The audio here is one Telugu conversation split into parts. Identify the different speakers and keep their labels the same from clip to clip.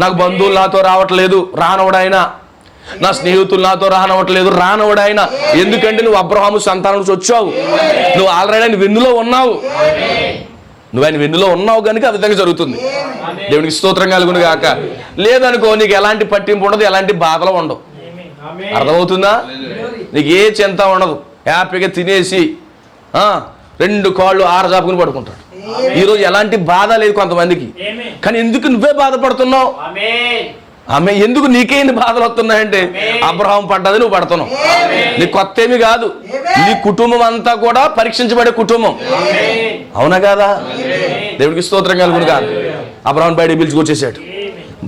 Speaker 1: నాకు బంధువులు నాతో రావట్లేదు, రానవడాయన. నా స్నేహితులు నాతో రానవట్లేదు, రానవడాయన. ఎందుకంటే నువ్వు అబ్రహాము సంతానం నుంచి వచ్చావు, నువ్వు ఆల్రెడీ ఆయన వెన్నులో ఉన్నావు, నువ్వు ఆయన వెన్నులో ఉన్నావు కనుక ఆ విధంగా జరుగుతుంది. దేవునికి స్తోత్రం కలుగును గాక. లేదనుకో, నీకు ఎలాంటి పట్టింపు ఉండదు, ఎలాంటి బాధలు ఉండవు. అర్థమవుతుందా? నీకు ఏ చింత ఉండదు, హ్యాపీగా తినేసి 2 కాళ్ళు ఆరజాపుకుని పడుకుంటాడు. ఈరోజు ఎలాంటి బాధ లేదు కొంతమందికి. కానీ ఎందుకు నువ్వే బాధపడుతున్నావు? ఆమె ఎందుకు నీకే ఇన్ని బాధలు వస్తున్నాయంటే అబ్రహాం పడ్డది నువ్వు పడుతున్నావు. నీ కొత్త ఏమి కాదు, నీ కుటుంబం అంతా కూడా పరీక్షించబడే కుటుంబం. అవునా కాదా? దేవుడికి స్తోత్రం కలుగును కాదు. అబ్రహాం బయట పిలుచుకొచ్చేసాడు,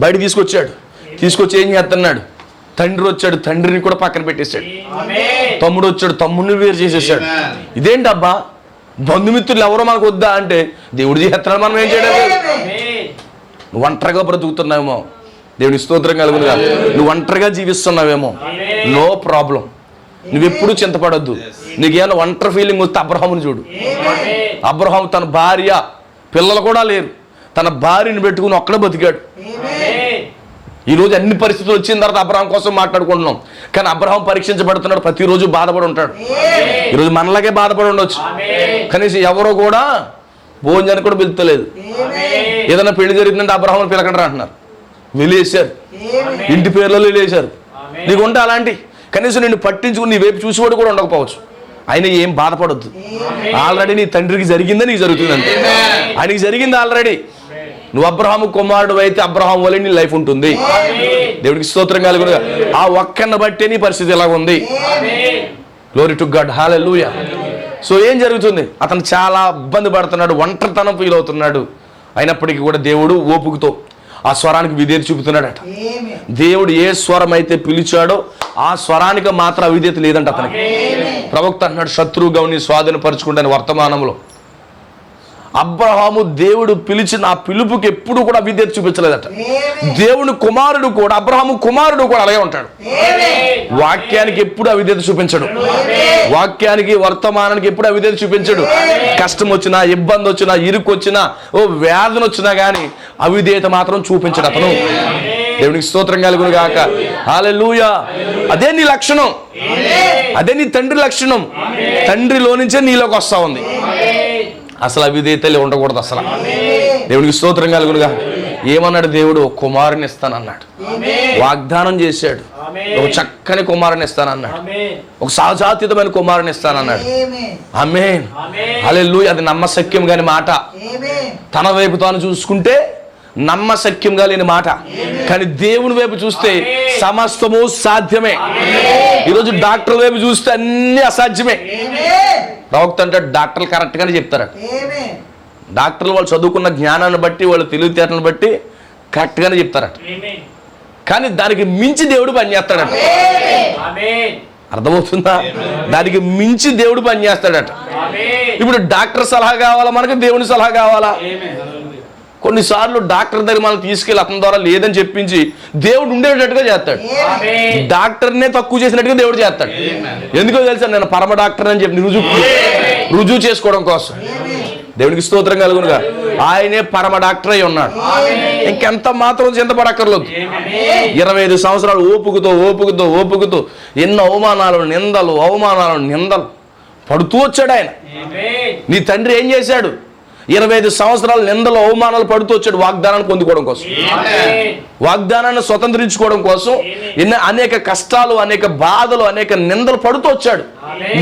Speaker 1: బయట తీసుకొచ్చి ఏం చేస్తున్నాడు? తండ్రి వచ్చాడు, తండ్రిని కూడా పక్కన పెట్టేశాడు. తమ్ముడు వచ్చాడు, తమ్ముడిని వేరు చేసేసాడు. ఇదేంటి అబ్బా, బంధుమిత్రులు ఎవరో మనకు వద్దా అంటే దేవుడు చేస్తున్నాడు, మనం ఏం చేయడం? నువ్వు ఒంటరిగా బ్రతుకుతున్నావేమో, దేవుడి స్తోత్రం కలుగును కాదు. నువ్వు ఒంటరిగా జీవిస్తున్నావేమో, నో ప్రాబ్లం, నువ్వెప్పుడు చింతపడొద్దు. నీకేమైనా ఒంటరి ఫీలింగ్ వస్తే అబ్రహాముని చూడు. అబ్రహాం తన భార్య, పిల్లలు కూడా లేరు, తన భార్యని పెట్టుకుని ఒక్కడే బతికాడు. ఈరోజు అన్ని పరిస్థితులు వచ్చిన తర్వాత అబ్రహాం కోసం మాట్లాడుకుంటున్నాం, కానీ అబ్రహాం పరీక్షించబడుతున్నాడు, ప్రతిరోజు బాధపడి ఉంటాడు. ఈరోజు మనలాగే బాధపడి ఉండొచ్చు, కనీసం ఎవరో కూడా భోజనానికి కూడా పిలుస్తలేదు. ఏదైనా పెళ్లి జరిగిందంటే అబ్రహాం పిలకండి అంటున్నారు, వెళ్ళేసారు, ఇంటి పేర్లలో వెళ్ళేసారు. నీకు ఉంటే అలాంటి కనీసం నిన్ను పట్టించుకుని నీ వైపు చూసేవాడు కూడా ఉండకపోవచ్చు. ఆయన ఏం బాధపడొద్దు, ఆల్రెడీ నీ తండ్రికి జరిగిందే నీకు జరుగుతుందంటే. ఆయనకి జరిగింది ఆల్రెడీ. నువ్వు అబ్రహాము కుమారుడు అయితే అబ్రహాం వలె నీ లైఫ్ ఉంటుంది. దేవుడికి స్తోత్రం కలుగును. ఆ ఒక్కని బట్టే నీ పరిస్థితి ఎలాగ ఉంది. Glory to God, hallelujah. So ఏం జరుగుతుంది? అతను చాలా ఇబ్బంది పడుతున్నాడు, ఒంటరితనం ఫీల్ అవుతున్నాడు. అయినప్పటికీ కూడా దేవుడు ఓపుకుతో ఆ స్వరానికి విధేయత చూపుతున్నాడట. దేవుడు ఏ స్వరం అయితే పిలిచాడో ఆ స్వరానికి మాత్రం అవిధేయత లేదంట అతనికి. ప్రవక్త అన్నాడు, శత్రువుగా నీ స్వాధీనపరచుకుంటాను. వర్తమానంలో అబ్రహాము దేవుడు పిలిచిన ఆ పిలుపుకి ఎప్పుడు కూడా అవిధేయత చూపించలేదట. దేవుని కుమారుడు కూడా, అబ్రహాము కుమారుడు కూడా అలాగే ఉంటాడు. వాక్యానికి ఎప్పుడు అవిధేయత చూపించడు, వాక్యానికి వర్తమానానికి ఎప్పుడు అవిధేయత చూపించడు. కష్టం వచ్చినా, ఇబ్బంది వచ్చినా, ఇరుకు వచ్చినా, వ్యాధులు వచ్చినా కానీ అవిధేయత మాత్రం చూపించడు అతను. దేవునికి స్తోత్రం కలుగును గాక, హల్లెలూయా. అదే నీ లక్షణం, అదే నీ తండ్రి లక్షణం. తండ్రిలో నుంచే నీలోకి వస్తా ఉంది. అసలు అవిధేయతలే ఉండకూడదు అసలు. దేవునికి స్తోత్రం కలుగునుగా. ఏమన్నాడు దేవుడు? కుమారుని ఇస్తానన్నాడు, వాగ్దానం చేశాడు. ఒక చక్కని కుమారుని ఇస్తానన్నాడు, ఒక సహజాతీతమైన కుమారుని ఇస్తానన్నాడు. ఆమేన్, హల్లెలూయా. అది నమ్మశక్యం కాని మాట. తన వైపు తాను చూసుకుంటే నమ్మశక్యంగా లేని మాట, కానీ దేవుని వైపు చూస్తే సమస్తము సాధ్యమే. ఈరోజు డాక్టర్ వైపు చూస్తే అన్ని అసాధ్యమే. ప్రవక్త అంటే డాక్టర్లు కరెక్ట్గానే చెప్తారట. డాక్టర్లు వాళ్ళు చదువుకున్న జ్ఞానాన్ని బట్టి, వాళ్ళ తెలివితేటలను బట్టి కరెక్ట్గానే చెప్తారట. కానీ దానికి మించి దేవుడు పనిచేస్తాడట. అర్థమవుతుందా? దానికి మించి దేవుడు పనిచేస్తాడట. ఇప్పుడు డాక్టర్ సలహా కావాలా మనకు, దేవుని సలహా కావాలా? కొన్నిసార్లు డాక్టర్ దగ్గర మనం తీసుకెళ్ళి అతని ద్వారా లేదని చెప్పించి దేవుడు ఉండేటట్టుగా చేస్తాడు. డాక్టర్నే తక్కువ చేసినట్టుగా దేవుడు చేస్తాడు. ఎందుకో తెలుసా? నేను పరమ డాక్టర్ అని చెప్పి రుజువు చేసుకోవడం కోసం. దేవునికి స్తోత్రం కలుగునుగా. ఆయనే పరమ డాక్టర్ అయి ఉన్నాడు. ఇంకెంత మాత్రం చింతపడక్కర్లేదు. 25 సంవత్సరాలు ఓపుకుతో ఎన్నో అవమానాలు, నిందలు పడుతూ వచ్చాడు ఆయన. నీ తండ్రి ఏం చేశాడు? 25 సంవత్సరాలు నిందలు, అవమానాలు పడుతూ వచ్చాడు వాగ్దానాన్ని పొందుకోవడం కోసం, వాగ్దానాన్ని స్వతంత్రించుకోవడం కోసం. అనేక కష్టాలు, అనేక బాధలు, అనేక నిందలు పడుతూ వచ్చాడు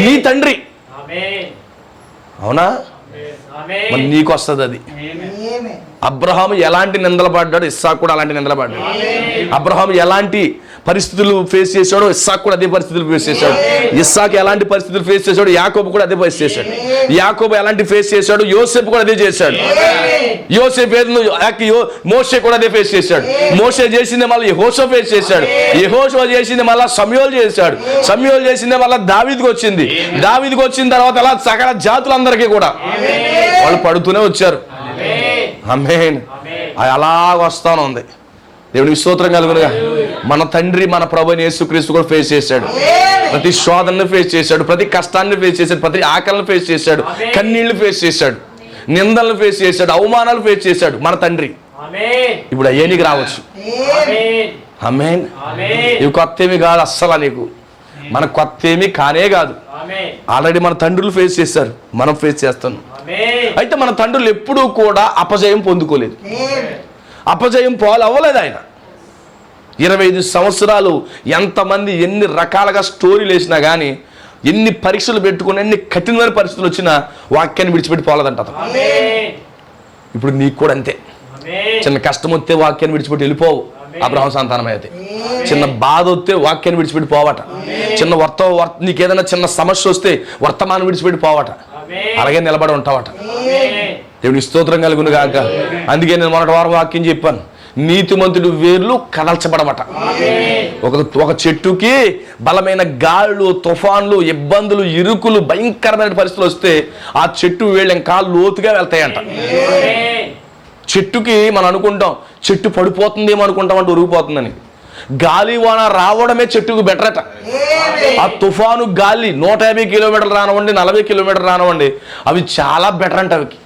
Speaker 1: నీ తండ్రి. అవునా? మరి నీకు వస్తుంది అది. అబ్రహాము ఎలాంటి నిందలు పడ్డాడు, ఇస్సాకు కూడా అలాంటి నిందలు పడ్డాడు. అబ్రహాము ఎలాంటి పరిస్థితులు ఫేస్ చేశాడో ఇస్సాకు కూడా అదే పరిస్థితులు ఫేస్ చేశాడు. ఇస్సాకు ఎలాంటి పరిస్థితులు ఫేస్ చేశాడు, యాకోబు కూడా అదే ఫేస్ చేశాడు. యాకోబు ఎలాంటి ఫేస్ చేశాడు, యోసేపు కూడా అదే చేశాడు. మోషే కూడా అదే ఫేస్ చేశాడు. మోషే చేసింది మళ్ళీ యెహోషువ ఫేస్ చేశాడు. యెహోషువ చేసింది మళ్ళీ సమూయేలు చేశాడు. సమూయేలు చేసింది మళ్ళీ దావీదుకు వచ్చింది. దావీదుకు వచ్చిన తర్వాత అలా సకల జాతులందరికీ కూడా వాళ్ళు పడుతూనే వచ్చారు. ఆమేన్. అది అలాగ వస్తాను ఉంది. దేవునికి స్తోత్రం కలుగునుగా. మన తండ్రి, మన ప్రభువైన యేసుక్రీస్తు కూడా ఫేస్ చేశాడు. ప్రతి శోధనను ఫేస్ చేశాడు, ప్రతి కష్టాన్ని ఫేస్ చేశాడు, ప్రతి ఆకలిని ఫేస్ చేశాడు, కన్నీళ్లు ఫేస్ చేశాడు, నిందలను ఫేస్ చేశాడు, అవమానాలు ఫేస్ చేశాడు మన తండ్రి. ఇప్పుడు అయ్యేనికి రావచ్చు. ఆమేన్. ఇవి కొత్త ఏమి కాదు అస్సలు, నీకు మనకు కొత్త ఏమి కానే కాదు. ఆల్రెడీ మన తండ్రులు ఫేస్ చేశారు, మనం ఫేస్ చేస్తాం. అయితే మన తండ్రులు ఎప్పుడూ కూడా అపజయం పొందుకోలేదు, అపజయం అవ్వలేదు. ఆయన 25 సంవత్సరాలు ఎంతమంది ఎన్ని రకాలుగా స్టోరీలు వేసినా కానీ, ఎన్ని పరీక్షలు పెట్టుకుని ఎన్ని కఠినమైన పరిస్థితులు వచ్చినా వాక్యాన్ని విడిచిపెట్టి పోలేదంట అతను. ఇప్పుడు నీకు కూడా అంతే. చిన్న కష్టం వస్తే వాక్యాన్ని విడిచిపెట్టి వెళ్ళిపోవు. అబ్రహాము సంతానం అయితే చిన్న బాధ వస్తే వాక్యాన్ని విడిచిపెట్టి పోవట. చిన్న నీకు ఏదైనా చిన్న సమస్య వస్తే వర్తమానం విడిచిపెట్టి పోవట. అలాగే నిలబడి ఉంటావట. దేవుని స్తోత్రం కలుగును గాక. అందుకే నేను మొన్నటి వారం వాక్యం చెప్పాను, నీతిమంతుడు వేర్లు కదల్చబడమట. ఒక చెట్టుకి బలమైన గాళ్ళు, తుఫాన్లు, ఇబ్బందులు, ఇరుకులు, భయంకరమైన పరిస్థితులు వస్తే ఆ చెట్టు వేళ్ళు ఇంకా లోతుగా వెళ్తాయంట. చెట్టుకి మనం అనుకుంటాం చెట్టు పడిపోతుందేమో అనుకుంటాం అంటే ఉరిగిపోతుందని. గాలి వాన రావడమే చెట్టుకు బెటర్ అట. ఆ తుఫాను గాలి 150 కిలోమీటర్లు రానివ్వండి, 40 కిలోమీటర్లు రానివ్వండి, అవి చాలా బెటర్ అంట. అవికి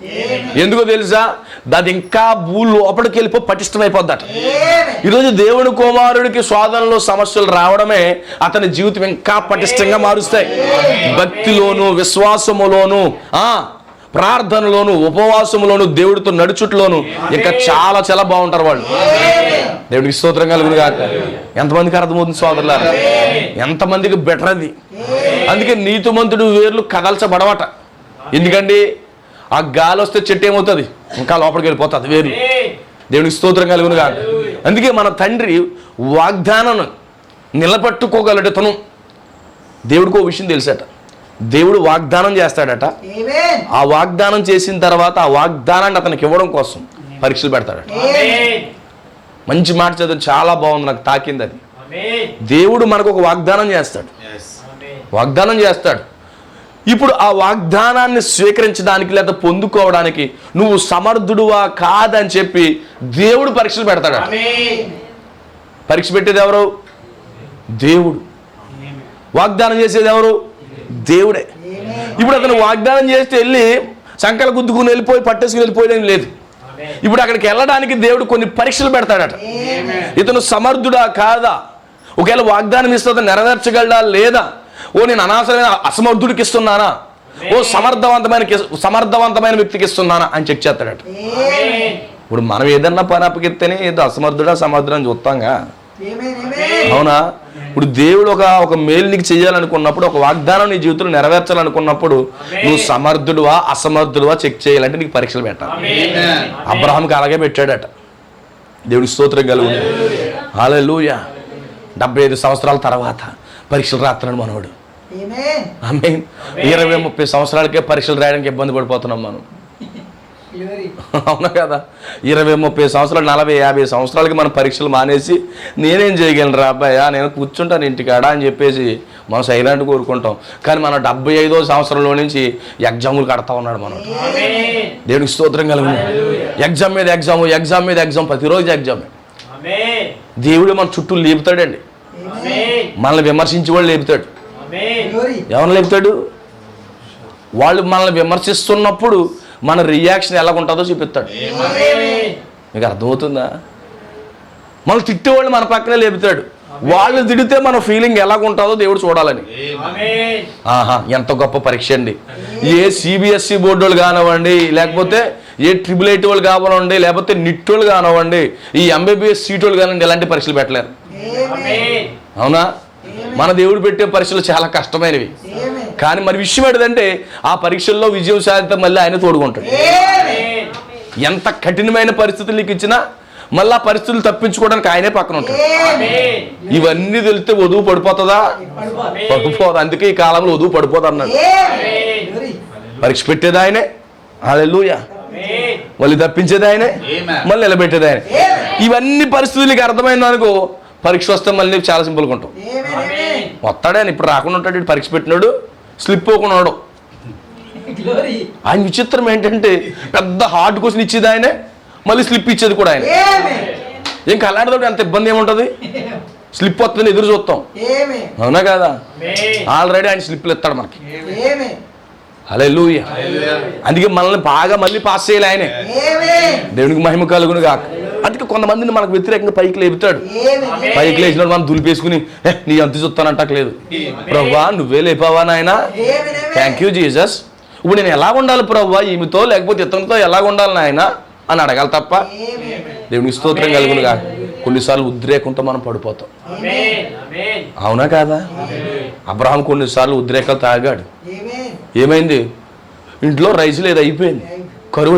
Speaker 1: ఎందుకో తెలుసా? అది ఇంకా భూ లోపలికి వెళ్ళిపో పటిష్టమైపోద్దట. ఈరోజు దేవుని కుమారుడికి శోధనలో సమస్యలు రావడమే అతని జీవితం ఇంకా పటిష్టంగా మారుస్తాయి. భక్తిలోను, విశ్వాసములోను, ప్రార్థనలోను, ఉపవాసములోను, దేవుడితో నడుచుట్లోను ఇంకా చాలా చాలా బాగుంటారు వాళ్ళు. దేవుడికి స్తోత్రం కలుగును గాక. ఎంతమందికి అర్థమవుతుంది సోదరులారా? ఎంతమందికి బెటర్ అది. అందుకే నీతిమంతుడు వేర్లు కదల్చబడవట. ఎందుకండి ఆ గాలి వస్తే చెట్టు ఏమవుతుంది? ఇంకా లోపలికి వెళ్ళిపోతుంది వేరు. దేవుడికి స్తోత్రం కలుగును గాక. అందుకే మన తండ్రి వాగ్దానం నిలబెట్టుకోగలటతను. దేవుడికి ఓ విషయం తెలుసట, దేవుడు వాగ్దానం చేస్తాడట. ఆ వాగ్దానం చేసిన తర్వాత ఆ వాగ్దానాన్ని అతనికి ఇవ్వడం కోసం పరీక్షలు పెడతాడట. మంచి మాట చదువు, చాలా బాగుంది, నాకు తాకింది అది. దేవుడు మనకు ఒక వాగ్దానం చేస్తాడు, వాగ్దానం చేస్తాడు. ఇప్పుడు ఆ వాగ్దానాన్ని స్వీకరించడానికి లేదా పొందుకోవడానికి నువ్వు సమర్థుడువా కాదని చెప్పి దేవుడు పరీక్షలు పెడతాడట. పరీక్ష పెట్టేది ఎవరు? దేవుడు. వాగ్దానం చేసేది ఎవరు? దేవుడే. ఇప్పుడు అతను వాగ్దానం చేస్తే వెళ్ళి సంకల గుద్దుకుని వెళ్ళిపోయి పట్టేసుకుని వెళ్ళిపోయడం లేదు. ఇప్పుడు అక్కడికి వెళ్ళడానికి దేవుడు కొన్ని పరీక్షలు పెడతాడట. ఇతను సమర్థుడా కాదా? ఒకవేళ వాగ్దానం ఇస్తే నెరవేర్చగలడా లేదా? నేను అనవసరమైన అసమర్థుడికి ఇస్తున్నానా? సమర్థవంతమైన వ్యక్తికి ఇస్తున్నానా అని చెక్ చేస్తాడట. ఇప్పుడు మనం ఏదన్నా పని అప్పగిస్తేనే ఏదో అసమర్థుడా సమర్థుడా అని చూస్తాంగా, అవునా? ఇప్పుడు దేవుడు ఒక మేలు నీకు చేయాలనుకున్నప్పుడు, ఒక వాగ్దానం నీ జీవితంలో నెరవేర్చాలనుకున్నప్పుడు నువ్వు సమర్థుడువా అసమర్థుడువా చెక్ చేయాలంటే నీకు పరీక్షలు పెట్టాలి. అబ్రహాంకి అలాగే పెట్టాడట. దేవుడి స్తోత్రం కలుగు. హల్లెలూయా. 75 సంవత్సరాల తర్వాత పరీక్షలు రాస్తున్నాడు మనోడు. ఆమేన్. 20-30 సంవత్సరాలకే పరీక్షలు రాయడానికి ఇబ్బంది పడిపోతున్నాం మనం, అవునా కదా? 20-30 సంవత్సరాలు, 40-50 సంవత్సరాలకి మనం పరీక్షలు మానేసి నేనేం చేయగలను రా అబ్బాయి, నేను కూర్చుంటాను ఇంటికాడ అని చెప్పేసి మనం సైలెంట్ కోరుకుంటాం. కానీ మన 75వ సంవత్సరంలో నుంచి ఎగ్జాములు కడతా ఉన్నాడు మనం. దేవుడికి స్తోత్రం కలుగు. ఎగ్జామ్ మీద ఎగ్జామ్, ఎగ్జామ్ మీద ఎగ్జామ్, ప్రతిరోజు ఎగ్జామ్. దేవుడు మన చుట్టూ లేపుతాడండి. మనల్ని విమర్శించి వాళ్ళు లేపుతాడు. ఎవరు లేపుతాడు? వాళ్ళు మనల్ని విమర్శిస్తున్నప్పుడు మన రియాక్షన్ ఎలా ఉంటుందో చూపిస్తాడు. మీకు అర్థమవుతుందా? మనం తిట్టేవాళ్ళు మన పక్కనే లేపుతాడు. వాళ్ళు తిడితే మన ఫీలింగ్ ఎలా ఉంటుందో దేవుడు చూడాలని. ఎంత గొప్ప పరీక్ష అండి. ఏ CBSE బోర్డు వాళ్ళు కానివ్వండి, లేకపోతే ఏ AAA వాళ్ళు కానివ్వండి, లేకపోతే NIT వాళ్ళు కానివ్వండి, ఈ MBBS సీట్ వాళ్ళు కానివ్వండి, ఎలాంటి పరీక్షలు పెట్టలేరు, అవునా? మన దేవుడు పెట్టే పరీక్షలు చాలా కష్టమైనవి. కానీ మరి విషయం ఏంటంటే ఆ పరీక్షల్లో విజయం సాధితం మళ్ళీ ఆయన తోడుకుంటాడు. ఎంత కఠినమైన పరిస్థితులు నీకు ఇచ్చినా మళ్ళీ ఆ పరిస్థితులు తప్పించుకోవడానికి ఆయనే పక్కన ఉంటాడు. ఇవన్నీ తెలిస్తే వధువు పడిపోతుందా? పడిపోదు. అందుకే ఈ కాలంలో వధువు పడిపోదు అన్నాడు. పరీక్ష పెట్టేది ఆయనే, హల్లెలూయా. మళ్ళీ తప్పించేది ఆయనే, మళ్ళీ నిలబెట్టేది ఆయనే. ఇవన్నీ పరిస్థితులకి అర్థమైంది అనుకో, పరీక్ష వస్తే మళ్ళీ చాలా సింపుల్గా ఉంటాం. వస్తాడే ఇప్పుడు రాకుండా ఉంటాడు. పరీక్ష పెట్టినాడు, స్లిప్ పోకున్నాడు. ఆయన విచిత్రం ఏంటంటే పెద్ద హార్డ్ క్వశ్చన్ ఇచ్చేది ఆయనే, మళ్ళీ స్లిప్ ఇచ్చేది కూడా ఆయన. ఏం కలాడతాడు? అంత ఇబ్బంది ఏముంటుంది? స్లిప్ వస్తుందని ఎదురు చూస్తాం, అవునా కదా? ఆల్రెడీ ఆయన స్లిప్లు ఇస్తాడు మనకి. హల్లెలూయా. అందుకే మనల్ని బాగా మళ్ళీ పాస్ చేయాలి ఆయనే. దేవునికి మహిమ కలుగును గాక. అందుకే కొంతమందిని మనకు వ్యతిరేకంగా పైకి లేపుతాడు. పైకి లేచినప్పుడు మనం దులిపేసుకుని నీ అంత చూస్తానంటలేదు. ప్రభువా నువ్వే లేపావా నాయనా, థ్యాంక్ యూ జీసస్. ఇప్పుడు నేను ఎలా ఉండాలి ప్రభువా, ఈమెతో లేకపోతే ఇతనితో ఎలా ఉండాలి నాయనా అని అడగాలి తప్ప. దేవునికి స్తోత్రం కలుగునుగా. కొన్నిసార్లు ఉద్రేకంతో మనం పడిపోతాం, అవునా కాదా? అబ్రహాం కొన్నిసార్లు ఉద్రేకాలు తాగాడు. ఏమైంది? ఇంట్లో రైస్ లేదు, అయిపోయింది, కరువు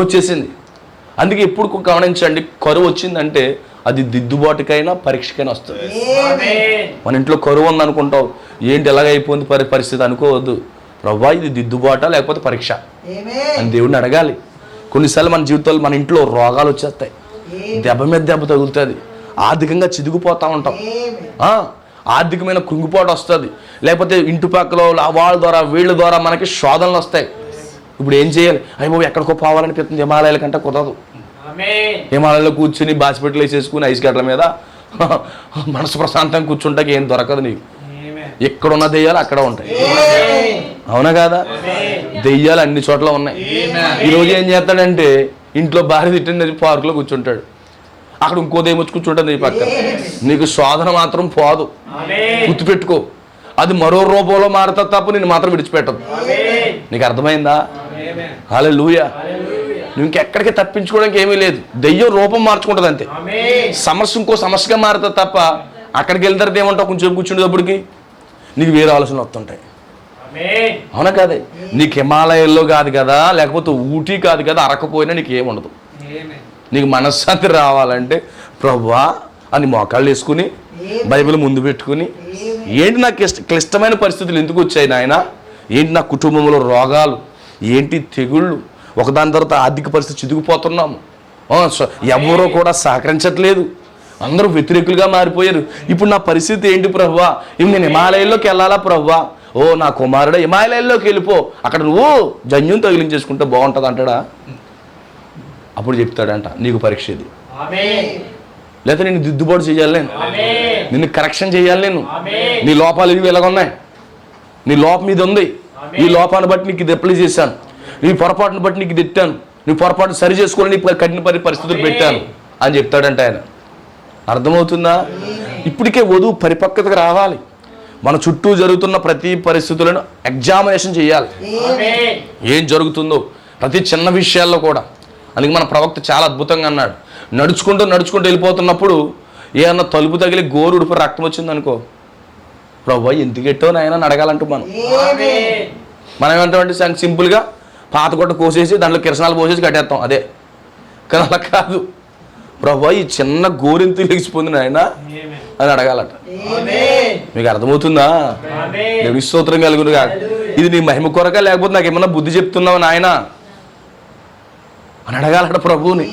Speaker 1: వచ్చేసింది. అందుకే ఎప్పుడు గమనించండి, కరువు వచ్చిందంటే అది దిద్దుబాటుకైనా పరీక్షకైనా వస్తుంది. మన ఇంట్లో కరువు ఉందనుకుంటావు, ఏంటి ఎలాగైపోయింది పరిస్థితి అనుకోవద్దు. ప్రభువా ఇది దిద్దుబాటా లేకపోతే పరీక్ష అని దేవుడిని అడగాలి. కొన్నిసార్లు మన జీవితాల్లో మన ఇంట్లో రోగాలు వచ్చేస్తాయి, దెబ్బ మీద దెబ్బ తగులుతుంది, ఆర్థికంగా చిదిగిపోతూ ఉంటాం, ఆర్థికమైన కృంగిపోటు వస్తుంది, లేకపోతే ఇంటి పక్కలో వాళ్ళ ద్వారా వీళ్ళ ద్వారా మనకి శోధనలు వస్తాయి. ఇప్పుడు ఏం చేయాలి? అయ్యో ఎక్కడికో పోవాలనిపిస్తుంది, హిమాలయాల కంటే కుదరదు. హిమాలయాల్లో కూర్చుని బాసిపెట్టలు వేసేసుకుని ఐస్ గడ్డల మీద మనసు ప్రశాంతంగా కూర్చుంటాకి ఏం దొరకదు నీకు. ఎక్కడున్న దెయ్యాలు అక్కడ ఉంటాయి, అవునా కాదా? దెయ్యాలు అన్ని చోట్ల ఉన్నాయి. ఈరోజు ఏం చేస్తాడంటే ఇంట్లో భార్య తిట్టింది పార్కులో కూర్చుంటాడు, అక్కడ ఇంకో దెయ్యం వచ్చి కూర్చుంటుంది ఈ పక్కన. నీకు శోధన మాత్రం పోదు, గుర్తుపెట్టుకో. అది మరో రూపంలో మారుతుంది తప్ప నేను మాత్రం విడిచిపెట్టదు. నీకు అర్థమైందా? హల్లెలూయా. నువ్వు ఇంకెక్కడికి తప్పించుకోవడానికి ఏమీ లేదు. దెయ్యం రూపం మార్చుకుంటుంది అంతే. సమస్య ఇంకో సమస్యగా మారుతుంది తప్ప అక్కడికి వెళ్ళిన తర్వాత ఏమంటావు? కొంచెం కూర్చుండేటప్పటికి నీకు వేరే ఆలోచనలు వస్తుంటాయి, అవునా కాదే? నీకు హిమాలయాల్లో కాదు కదా, లేకపోతే ఊటీ కాదు కదా, అరకపోయినా నీకు ఏముండదు. నీకు మనశ్శాంతి రావాలంటే ప్రభువా అని మోకాళ్ళు వేసుకుని బైబిల్ ముందు పెట్టుకుని, ఏంటి నాకు క్లిష్టమైన పరిస్థితులు ఎందుకు వచ్చాయి నాయన, ఏంటి నా కుటుంబంలో రోగాలు, ఏంటి తెగుళ్ళు, ఒకదాని తర్వాత ఆర్థిక పరిస్థితి చిదిగిపోతున్నాము, ఎవరో కూడా సహకరించట్లేదు, అందరూ వ్యతిరేకులుగా మారిపోయారు. ఇప్పుడు నా పరిస్థితి ఏంటి ప్రభువా? ఇవి నేను హిమాలయాల్లోకి వెళ్ళాలా ప్రభువా? ఓ నా కుమారుడు హిమాలయాల్లోకి వెళ్ళిపో, అక్కడ నువ్వు జన్యుని తగిలించేసుకుంటే బాగుంటుంది అంటాడా? అప్పుడు చెప్తాడంట నీకు పరీక్ష ఇది, లేకపోతే నేను దిద్దుబాటు చేయాలి, నేను నిన్ను కరెక్షన్ చేయాలి, నేను నీ లోపాలు ఇవి ఎలాగున్నాయి, నీ లోపం మీద ఉంది, ఈ లోపాన్ని బట్టి నీకు ఇది అప్లై చేశాను, నీ పొరపాటును బట్టి నీకు తిట్టాను, నీ పొరపాటు సరి చేసుకోవాలి, నీ కఠిన పరిస్థితులు పెట్టాను అని చెప్తాడంట ఆయన. అర్థమవుతుందా? ఇప్పటికే వధువు పరిపక్వతకు రావాలి. మన చుట్టూ జరుగుతున్న ప్రతి పరిస్థితులను ఎగ్జామినేషన్ చేయాలి, ఏం జరుగుతుందో ప్రతి చిన్న విషయాల్లో కూడా. అందుకే మన ప్రవక్త చాలా అద్భుతంగా అన్నాడు, నడుచుకుంటూ వెళ్ళిపోతున్నప్పుడు ఏమన్నా తలుపు తగిలి గోరు ఉడిపి రక్తం వచ్చింది అనుకో, ప్రభువా ఎందుకు ఎట్టో నాయన అడగాలంటూ మనం ఏమంటామంటే సింపుల్గా పాత కొట్ట కోసేసి దాంట్లో కిరసనాలు పోసేసి కట్టేస్తాం, అదే. కానీ అలా కాదు, ప్రభువా ఈ చిన్న గోరింత లెగిసిపోయింది నాయన అని అడగాలట. మీకు అర్థమవుతుందా? దేవునికి స్తోత్రం కలుగునుగా. ఇది నీ మహిమ కొరక, లేకపోతే నాకు ఏమన్నా బుద్ధి చెప్తున్నావు నాయన అని అడగాలట ప్రభువుని.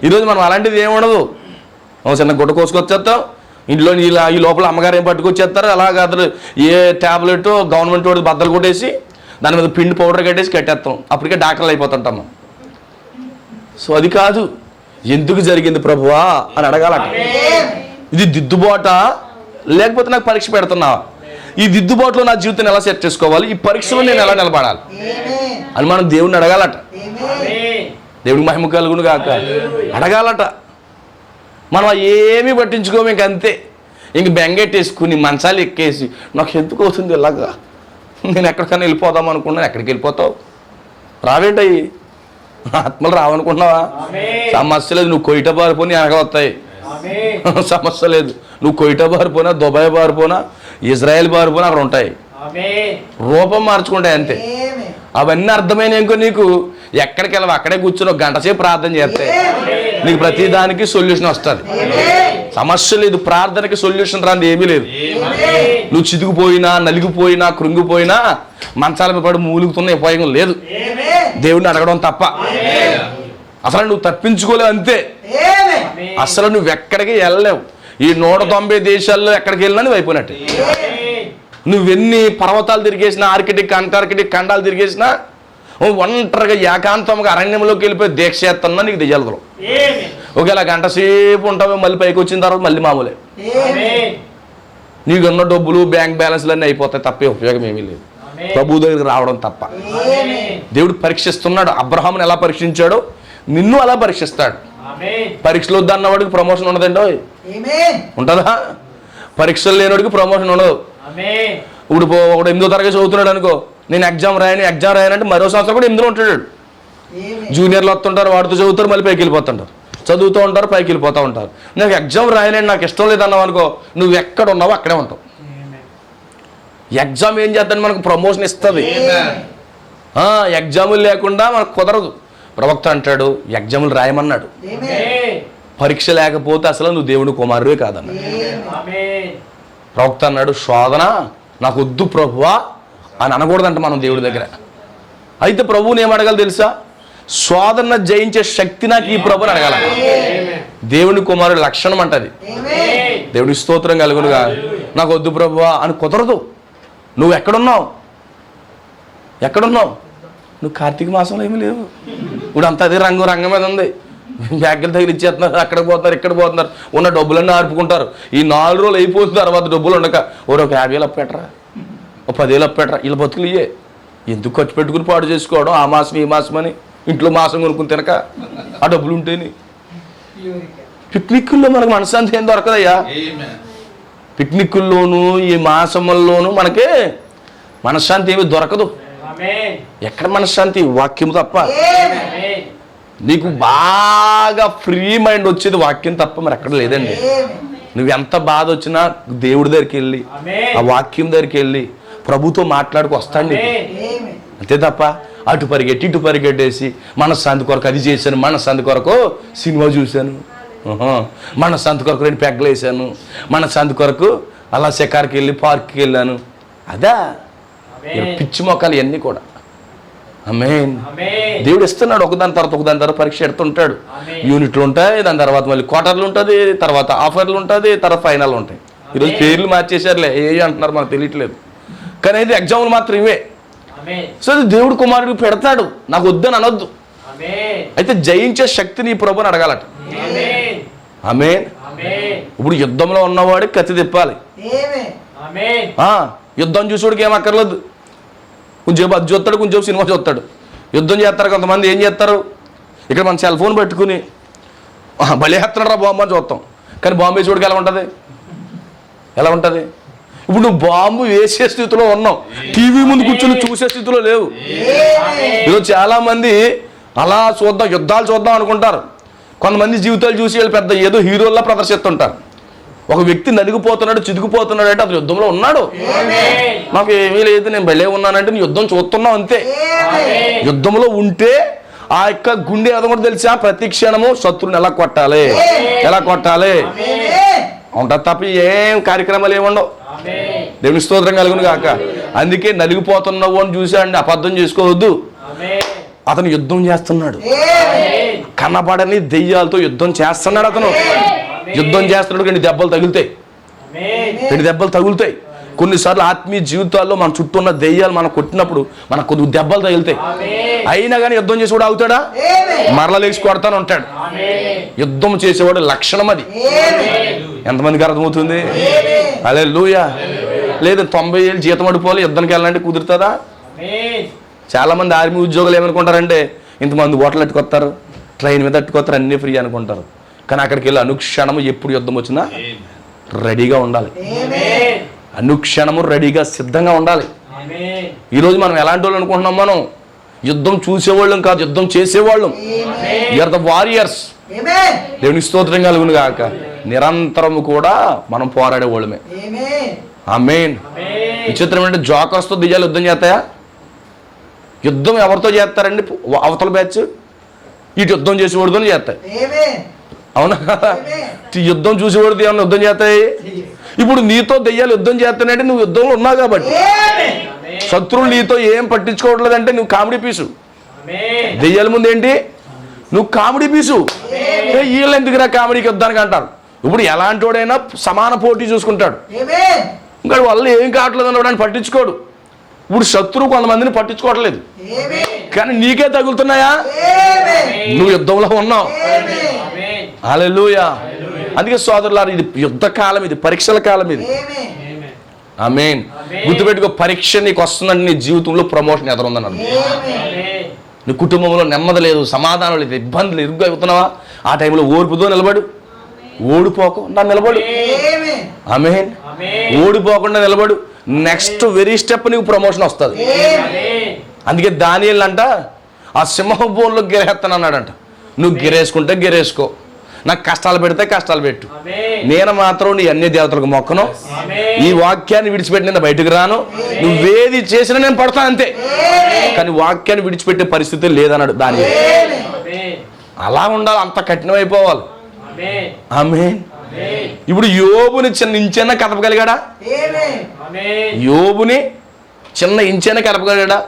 Speaker 1: ఈరోజు మనం అలాంటిది ఏముండదు, చిన్న గుడ్డ కోసుకొచ్చేస్తాం, ఇంట్లో ఈ లోపల అమ్మగారు ఏం పట్టుకొచ్చేస్తారు, అలాగే అతను ఏ ట్యాబ్లెట్ గవర్నమెంట్ వాడి బద్దలు కొట్టేసి దాని మీద పిండి పౌడర్ కట్టేసి కట్టేస్తాం, అప్పటికే డాక్టర్లు అయిపోతుంటాం. సో అది కాదు, ఎందుకు జరిగింది ప్రభువా అని అడగాలట. ఇది దిద్దుబాటా లేకపోతే నాకు పరీక్ష పెడుతున్నావా? ఈ దిద్దుబాటులో నా జీవితాన్ని ఎలా సెట్ చేసుకోవాలి, ఈ పరీక్షలో నేను ఎలా నిలబడాలి అని మనం దేవుడిని అడగాలట. దేవుడికి మహిమ కలుగును గాక. అడగాలట. మనం ఏమీ పట్టించుకోము, ఇంకంతే. ఇంక బెంగెట్టేసుకుని మంచాలు ఎక్కేసి నాకు ఎందుకు అవుతుంది ఇలాగా, నేను ఎక్కడికైనా వెళ్ళిపోదాం అనుకున్నాను. ఎక్కడికి వెళ్ళిపోతావు? రావేంటయ్యి, ఆత్మలు రావనుకుంటున్నావా? సమస్య లేదు, నువ్వు కొయిట బారిపోని వెనకవస్తాయి, సమస్య లేదు. నువ్వు కొయిట బారిపోయినా, దుబాయ్ బారిపోయినా, ఇజ్రాయెల్ బారిపోయినా అక్కడ ఉంటాయి, రూపం మార్చుకుంటాయి అంతే. అవన్నీ అర్థమైన ఇంకో నీకు ఎక్కడికి వెళ్ళవు, అక్కడే కూర్చొని ఒక గంట సేపు ప్రార్థన చేస్తాయి, నీకు ప్రతి దానికి సొల్యూషన్ వస్తుంది. సమస్య లేదు, ప్రార్థనకి సొల్యూషన్ రాంది ఏమీ లేదు. నువ్వు చితికిపోయినా, నలిగిపోయినా, కృంగిపోయినా, మంచాల మీద పడి మూలుగుతున్న ఉపయోగం లేదు, దేవుడిని అడగడం తప్ప. అసలు నువ్వు తప్పించుకోలేవు అంతే, అసలు నువ్వు ఎక్కడికి వెళ్ళలేవు. ఈ 190 దేశాల్లో ఎక్కడికి వెళ్ళినా నువ్వు అయిపోయినట్టు. నువ్వెన్ని పర్వతాలు తిరిగేసినా, ఆర్కిటిక్ అంటార్కిటిక్ ఖండాలు తిరిగేసినా, ఒంటరిగా ఏకాంతంగా అరణ్యంలోకి వెళ్ళిపోయి దీక్ష చేస్తున్నా నీకు దియ్యాలదు. ఒకవేళ గంట సేపు ఉంటావు, మళ్ళీ పైకి వచ్చిన తర్వాత మళ్ళీ మామూలే. నీకున్న డబ్బులు బ్యాంక్ బ్యాలెన్స్లు అన్నీ అయిపోతాయి, తప్పే ఉపయోగం ఏమీ లేదు, ప్రభు దగ్గరికి రావడం తప్ప. దేవుడు పరీక్షిస్తున్నాడు. అబ్రహాముని ఎలా పరీక్షించాడో నిన్ను అలా పరీక్షిస్తాడు. పరీక్షలు వద్దన్నవాడికి ప్రమోషన్ ఉండదండి. ఉంటుందా? పరీక్షలు లేనివాడికి ప్రమోషన్ ఉండదు. ఇప్పుడు ఒకడు 8వ తరగతి చదువుతున్నాడు అనుకో, నేను ఎగ్జామ్ రాయనంటే మరో సంవత్సరం కూడా 8లో ఉంటాడు. జూనియర్లు వస్తుంటారు, వాడితో చదువుతారు, మళ్ళీ పైకి వెళ్ళిపోతుంటారు, చదువుతూ ఉంటారు, పైకి వెళ్ళిపోతూ ఉంటారు. నాకు ఎగ్జామ్ రాయనండి, నాకు ఇష్టం లేదన్నావు అనుకో, నువ్వు ఎక్కడ ఉన్నావో అక్కడే ఉంటావు. ఎగ్జామ్ ఏం చేద్దాం, మనకు ప్రమోషన్ ఇస్తుంది. ఎగ్జాములు లేకుండా మనకు కుదరదు. ప్రవక్త అంటాడు ఎగ్జాములు రాయమన్నాడు, పరీక్ష లేకపోతే అసలు నువ్వు దేవుని కుమారుడే కాదన్నాడు. ప్రవక్త అన్నాడు శోధన నాకు వద్దు ప్రభువా అని అనకూడదంట మనం దేవుడి దగ్గర. అయితే ప్రభువుని ఏమడగాలి తెలుసా? శోధన జయించే శక్తి నాకు ఈ ప్రభుని అడగాల. దేవుని కుమారుడి లక్షణం అంటది. దేవుడి స్తోత్రం కలుగునుగా. నాకు వద్దు ప్రభువా అని కుదరదు. నువ్వు ఎక్కడున్నావు? నువ్వు కార్తీక మాసంలో ఏమీ లేవు. ఇప్పుడు అంతా అదే రంగం మీద ఉంది. బ్యాగులు తగిలిచ్చేస్తున్నారు, అక్కడ పోతున్నారు, ఇక్కడ పోతున్నారు, ఉన్న డబ్బులన్నీ ఆర్పుకుంటారు. ఈ 4 రోజులు అయిపోతుంది, తర్వాత డబ్బులు ఉండక ఒక 50,000 అప్పెట్టరా, ఒక 10,000 అప్పెట్టరా, వీళ్ళ బతుకులు ఇయ్యే. ఎందుకు ఖర్చు పెట్టుకుని పాడు చేసుకోవడం? ఆ మాసం ఈ మాసం అని ఇంట్లో మాసం కొనుక్కుని తినక ఆ డబ్బులు ఉంటేని. పిక్నిక్కుల్లో మనకు మనశ్శాంతి ఏం దొరకదయ్యా. పిక్నిక్కుల్లోనూ ఈ మాసముల్లోనూ మనకి మనశ్శాంతి ఏమి దొరకదు. ఎక్కడ మనశ్శాంతి? వాక్యం తప్ప. నీకు బాగా ఫ్రీ మైండ్ వచ్చేది వాక్యం తప్ప మరి ఎక్కడ లేదండి. నువ్వు ఎంత బాధ వచ్చినా దేవుడి దగ్గరికి వెళ్ళి ఆ వాక్యం దగ్గరికి వెళ్ళి ప్రభుతో మాట్లాడుకు వస్తాడు నీకు. అంతే తప్ప అటు పరిగెట్టి ఇటు పరిగెట్టేసి మనశ్శాంతి కొరకు అది చేశాను, మనశ్శాంతి కొరకు సినిమా చూశాను, మనశ్శాంతి కొరకు 2 పెగ్గలు వేసాను, మనశ్శాంతి కొరకు అలా షికార్కి వెళ్ళి పార్క్కి వెళ్ళాను. అదా పిచ్చి మొక్కలు ఇవన్నీ కూడా. ఆమేన్. దేవుడు ఇస్తున్నాడు ఒకదాని తర్వాత పరీక్ష ఎడుతుంటాడు. యూనిట్లు ఉంటాయి, దాని తర్వాత మళ్ళీ క్వార్టర్లు ఉంటుంది, తర్వాత ఆఫర్లు ఉంటుంది, తర్వాత ఫైనల్ ఉంటాయి. ఈరోజు పేర్లు మార్చేసారులే, ఏ అంటున్నారు మనకు తెలియట్లేదు. కానీ అయితే ఎగ్జామ్లు మాత్రం ఇవే. సో దేవుడు కుమారుడు పెడతాడు, నాకు వద్దని అనొద్దు. అయితే జయించే శక్తిని ఈ ప్రభుని అడగాలట. ఆమేన్. ఇప్పుడు యుద్ధంలో ఉన్నవాడికి కత్తి తిప్పాలి. యుద్ధం చూసేవాడికి ఏం అక్కర్లేదు. కొంచెం అది చూస్తాడు, కొంచెం సినిమా చూస్తాడు. యుద్ధం చేస్తారు కొంతమంది. ఏం చేస్తారు? ఇక్కడ మన సెల్ ఫోన్ పెట్టుకుని బలిహేస్తున్నాడు రా బాంబు అని చూస్తాం. కానీ బాంబు వేసి చూడకి ఎలా ఉంటుంది? ఇప్పుడు నువ్వు బాంబు వేసే స్థితిలో ఉన్నావు, టీవీ ముందు కూర్చొని చూసే స్థితిలో లేవు. ఈరోజు చాలా మంది అలా చూద్దాం, యుద్ధాలు చూద్దాం అనుకుంటారు. కొంతమంది జీవితాలు చూసి వీళ్ళు పెద్ద ఏదో హీరోల్లా ప్రదర్శిస్తుంటారు. ఒక వ్యక్తి నలిగిపోతున్నాడు, చితికిపోతున్నాడు అంటే అతను యుద్ధంలో ఉన్నాడు. నాకు ఏమీ లేదు, నేను బయలే ఉన్నానంటే నీ యుద్ధం చూస్తున్నావు అంతే. యుద్ధంలో ఉంటే ఆ యొక్క గుండె ఎదగడం తెలిసా? ప్రతి క్షణము శత్రువుని ఎలా కొట్టాలి ఉంటా తప్ప ఏం కార్యక్రమాలు ఏముండవు. దేవుని స్తోత్రం కలుగును గాక. అందుకే నలిగిపోతున్నావు అని చూసాడండి, అబద్ధం చేసుకోవద్దు. అతను యుద్ధం చేస్తున్నాడు, కనబడని దెయ్యాలతో యుద్ధం చేస్తున్నాడు. అతను యుద్ధం చేస్తున్నాడు. 2 దెబ్బలు తగులుతాయి. కొన్నిసార్లు ఆత్మీయ జీవితాల్లో మన చుట్టూ ఉన్న దెయ్యాలు మనం కొట్టినప్పుడు మనకు కొన్ని దెబ్బలు తగులుతాయి. అయినా కానీ యుద్ధం చేసేవాడు అవుతాడా? మరల లేచి కొడతాను ఉంటాడు. యుద్ధం చేసేవాడు లక్షణం అది. ఎంతమందికి అర్థమవుతుంది? హల్లెలూయా. లేదు 90 ఏళ్ళు జీతం అడిపోవాలి, యుద్ధానికి వెళ్ళాలంటే కుదురుతుందా? చాలా మంది ఆర్మీ ఉద్యోగులు ఏమనుకుంటారంటే ఇంతమంది హోటల్ అట్టుకొస్తారు, ట్రైన్ మీద అట్టుకొస్తారు, అన్నీ ఫ్రీ అనుకుంటారు. కానీ అక్కడికి వెళ్ళి అనుక్షణము ఎప్పుడు యుద్ధం వచ్చినా రెడీగా ఉండాలి. అనుక్షణము రెడీగా సిద్ధంగా ఉండాలి. ఈరోజు మనం ఎలాంటి వాళ్ళు అనుకుంటున్నాం? మనం యుద్ధం చూసేవాళ్ళం కాదు, యుద్ధం చేసేవాళ్ళం. You're the warriors. దేవుని స్తోత్రం కలుగును గాక. నిరంతరము కూడా మనం పోరాడేవాళ్ళమే. ఆమేన్. విచిత్రం ఏంటంటే జోకర్స్తో దియ్యాలు యుద్ధం చేస్తాయా? యుద్ధం ఎవరితో చేస్తారండి? అవతల బ్యాచ్ ఇటు యుద్ధం చేసేవాడితో చేస్తాయి. అవునా? యుద్ధం చూసేవాడితో ఏమన్నా యుద్ధం చేస్తాయి? ఇప్పుడు నీతో దెయ్యాలు యుద్ధం చేస్తానంటే నువ్వు యుద్ధంలో ఉన్నావు కాబట్టి. శత్రువులు నీతో ఏం పట్టించుకోవట్లేదంటే నువ్వు కామెడీ పీసు. దెయ్యాల ముందు ఏంటి? నువ్వు కామెడీ పీసు. వీళ్ళు ఎందుకురా కామెడీకి యుద్ధానికి అంటారు. ఇప్పుడు ఎలాంటి వాడైనా సమాన పోటీ చూసుకుంటాడు. ఇంకా వల్ల ఏం కావట్లేదు అన్నవాడిని పట్టించుకోడు. ఇప్పుడు శత్రువు కొంతమందిని పట్టించుకోవట్లేదు, కానీ నీకే తగులుతున్నాయా? నువ్వు యుద్ధంలో ఉన్నావు. హల్లెలూయా. అందుకే సోదరులారా, ఇది యుద్ధ కాలం, ఇది పరీక్షల కాలం ఇది. ఆమేన్. గుర్తుపెట్టుకో, పరీక్ష నీకు వస్తుందంటే నీ జీవితంలో ప్రమోషన్ ఎదురుందని అర్థం. నీ కుటుంబంలో నెమ్మది లేదు, సమాధానం లేదు, ఇబ్బందులు ఇరుగ్గు అవుతున్నావా? ఆ టైంలో ఓర్పుతో నిలబడు, ఓడిపోకుండా నిలబడు. ఆమేన్. ఓడిపోకుండా నిలబడు. నెక్స్ట్ వెరీ స్టెప్ నీకు ప్రమోషన్ వస్తుంది. అందుకే దానియేలు అంట ఆ సింహం బోన్లో గిరేస్తానన్నాడంట. నువ్వు గిరేసుకుంటే గిరేసుకో, నాకు కష్టాలు పెడితే కష్టాలు పెట్టు, నేను మాత్రం నీ అన్ని దేవతలకు మొక్కను, ఈ వాక్యాన్ని విడిచిపెట్టి నేను బయటకు రాను, నువ్వేది చేసినా నేను పడతాను అంతే, కానీ వాక్యాన్ని విడిచిపెట్టే పరిస్థితి లేదన్నాడు దానియేలు. అలా ఉండాలి, అంత కఠినమైపోవాలి. ఆమేన్. ఇప్పుడు యోబుని చిన్న ఇంచైనా కదపగలిగాడా? యోబుని చిన్న ఇంచైనా కదపగలిగాడా?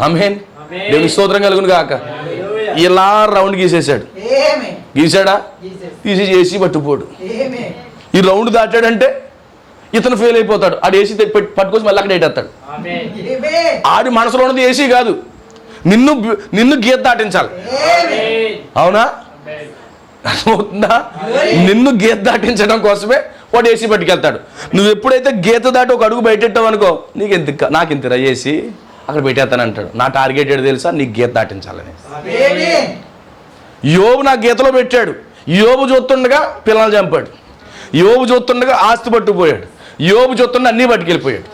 Speaker 1: ఆమేన్. దేవుని స్తోత్రం కలుగును గాక. ఇలా రౌండ్ గీసేశాడు. గీసాడా? తీసి ఏసీ పట్టుపోడు. ఈ రౌండ్ దాటాడంటే ఇతను ఫెయిల్ అయిపోతాడు. ఆడు ఏసీ పట్టుకొచ్చి మళ్ళీ అక్కడ ఎట్టేస్తాడు. ఆడి మనసులో ఉన్నది ఏసీ కాదు, నిన్ను గీత దాటించాలి. అవునా? అర్థమవుతుందా? నిన్ను గీత దాటించడం కోసమే వాడు ఏసీ పట్టుకెళ్తాడు. నువ్వు ఎప్పుడైతే గీత దాటి ఒక అడుగు బయటెట్టావు అనుకో, నాకు ఇంతరా ఏసీ అక్కడ పెట్టేస్తానంటాడు. నా టార్గెట్ ఏంటి తెలుసా? నీకు గీత దాటించాలని. యోబు నా గీతలో పెట్టాడు. యోబు చూస్తుండగా పిల్లలు చంపాడు, యోబు చూస్తుండగా ఆస్తి పట్టుకుపోయాడు, యోబు చూస్తుండగా అన్నీ పట్టుకెళ్ళిపోయాడు.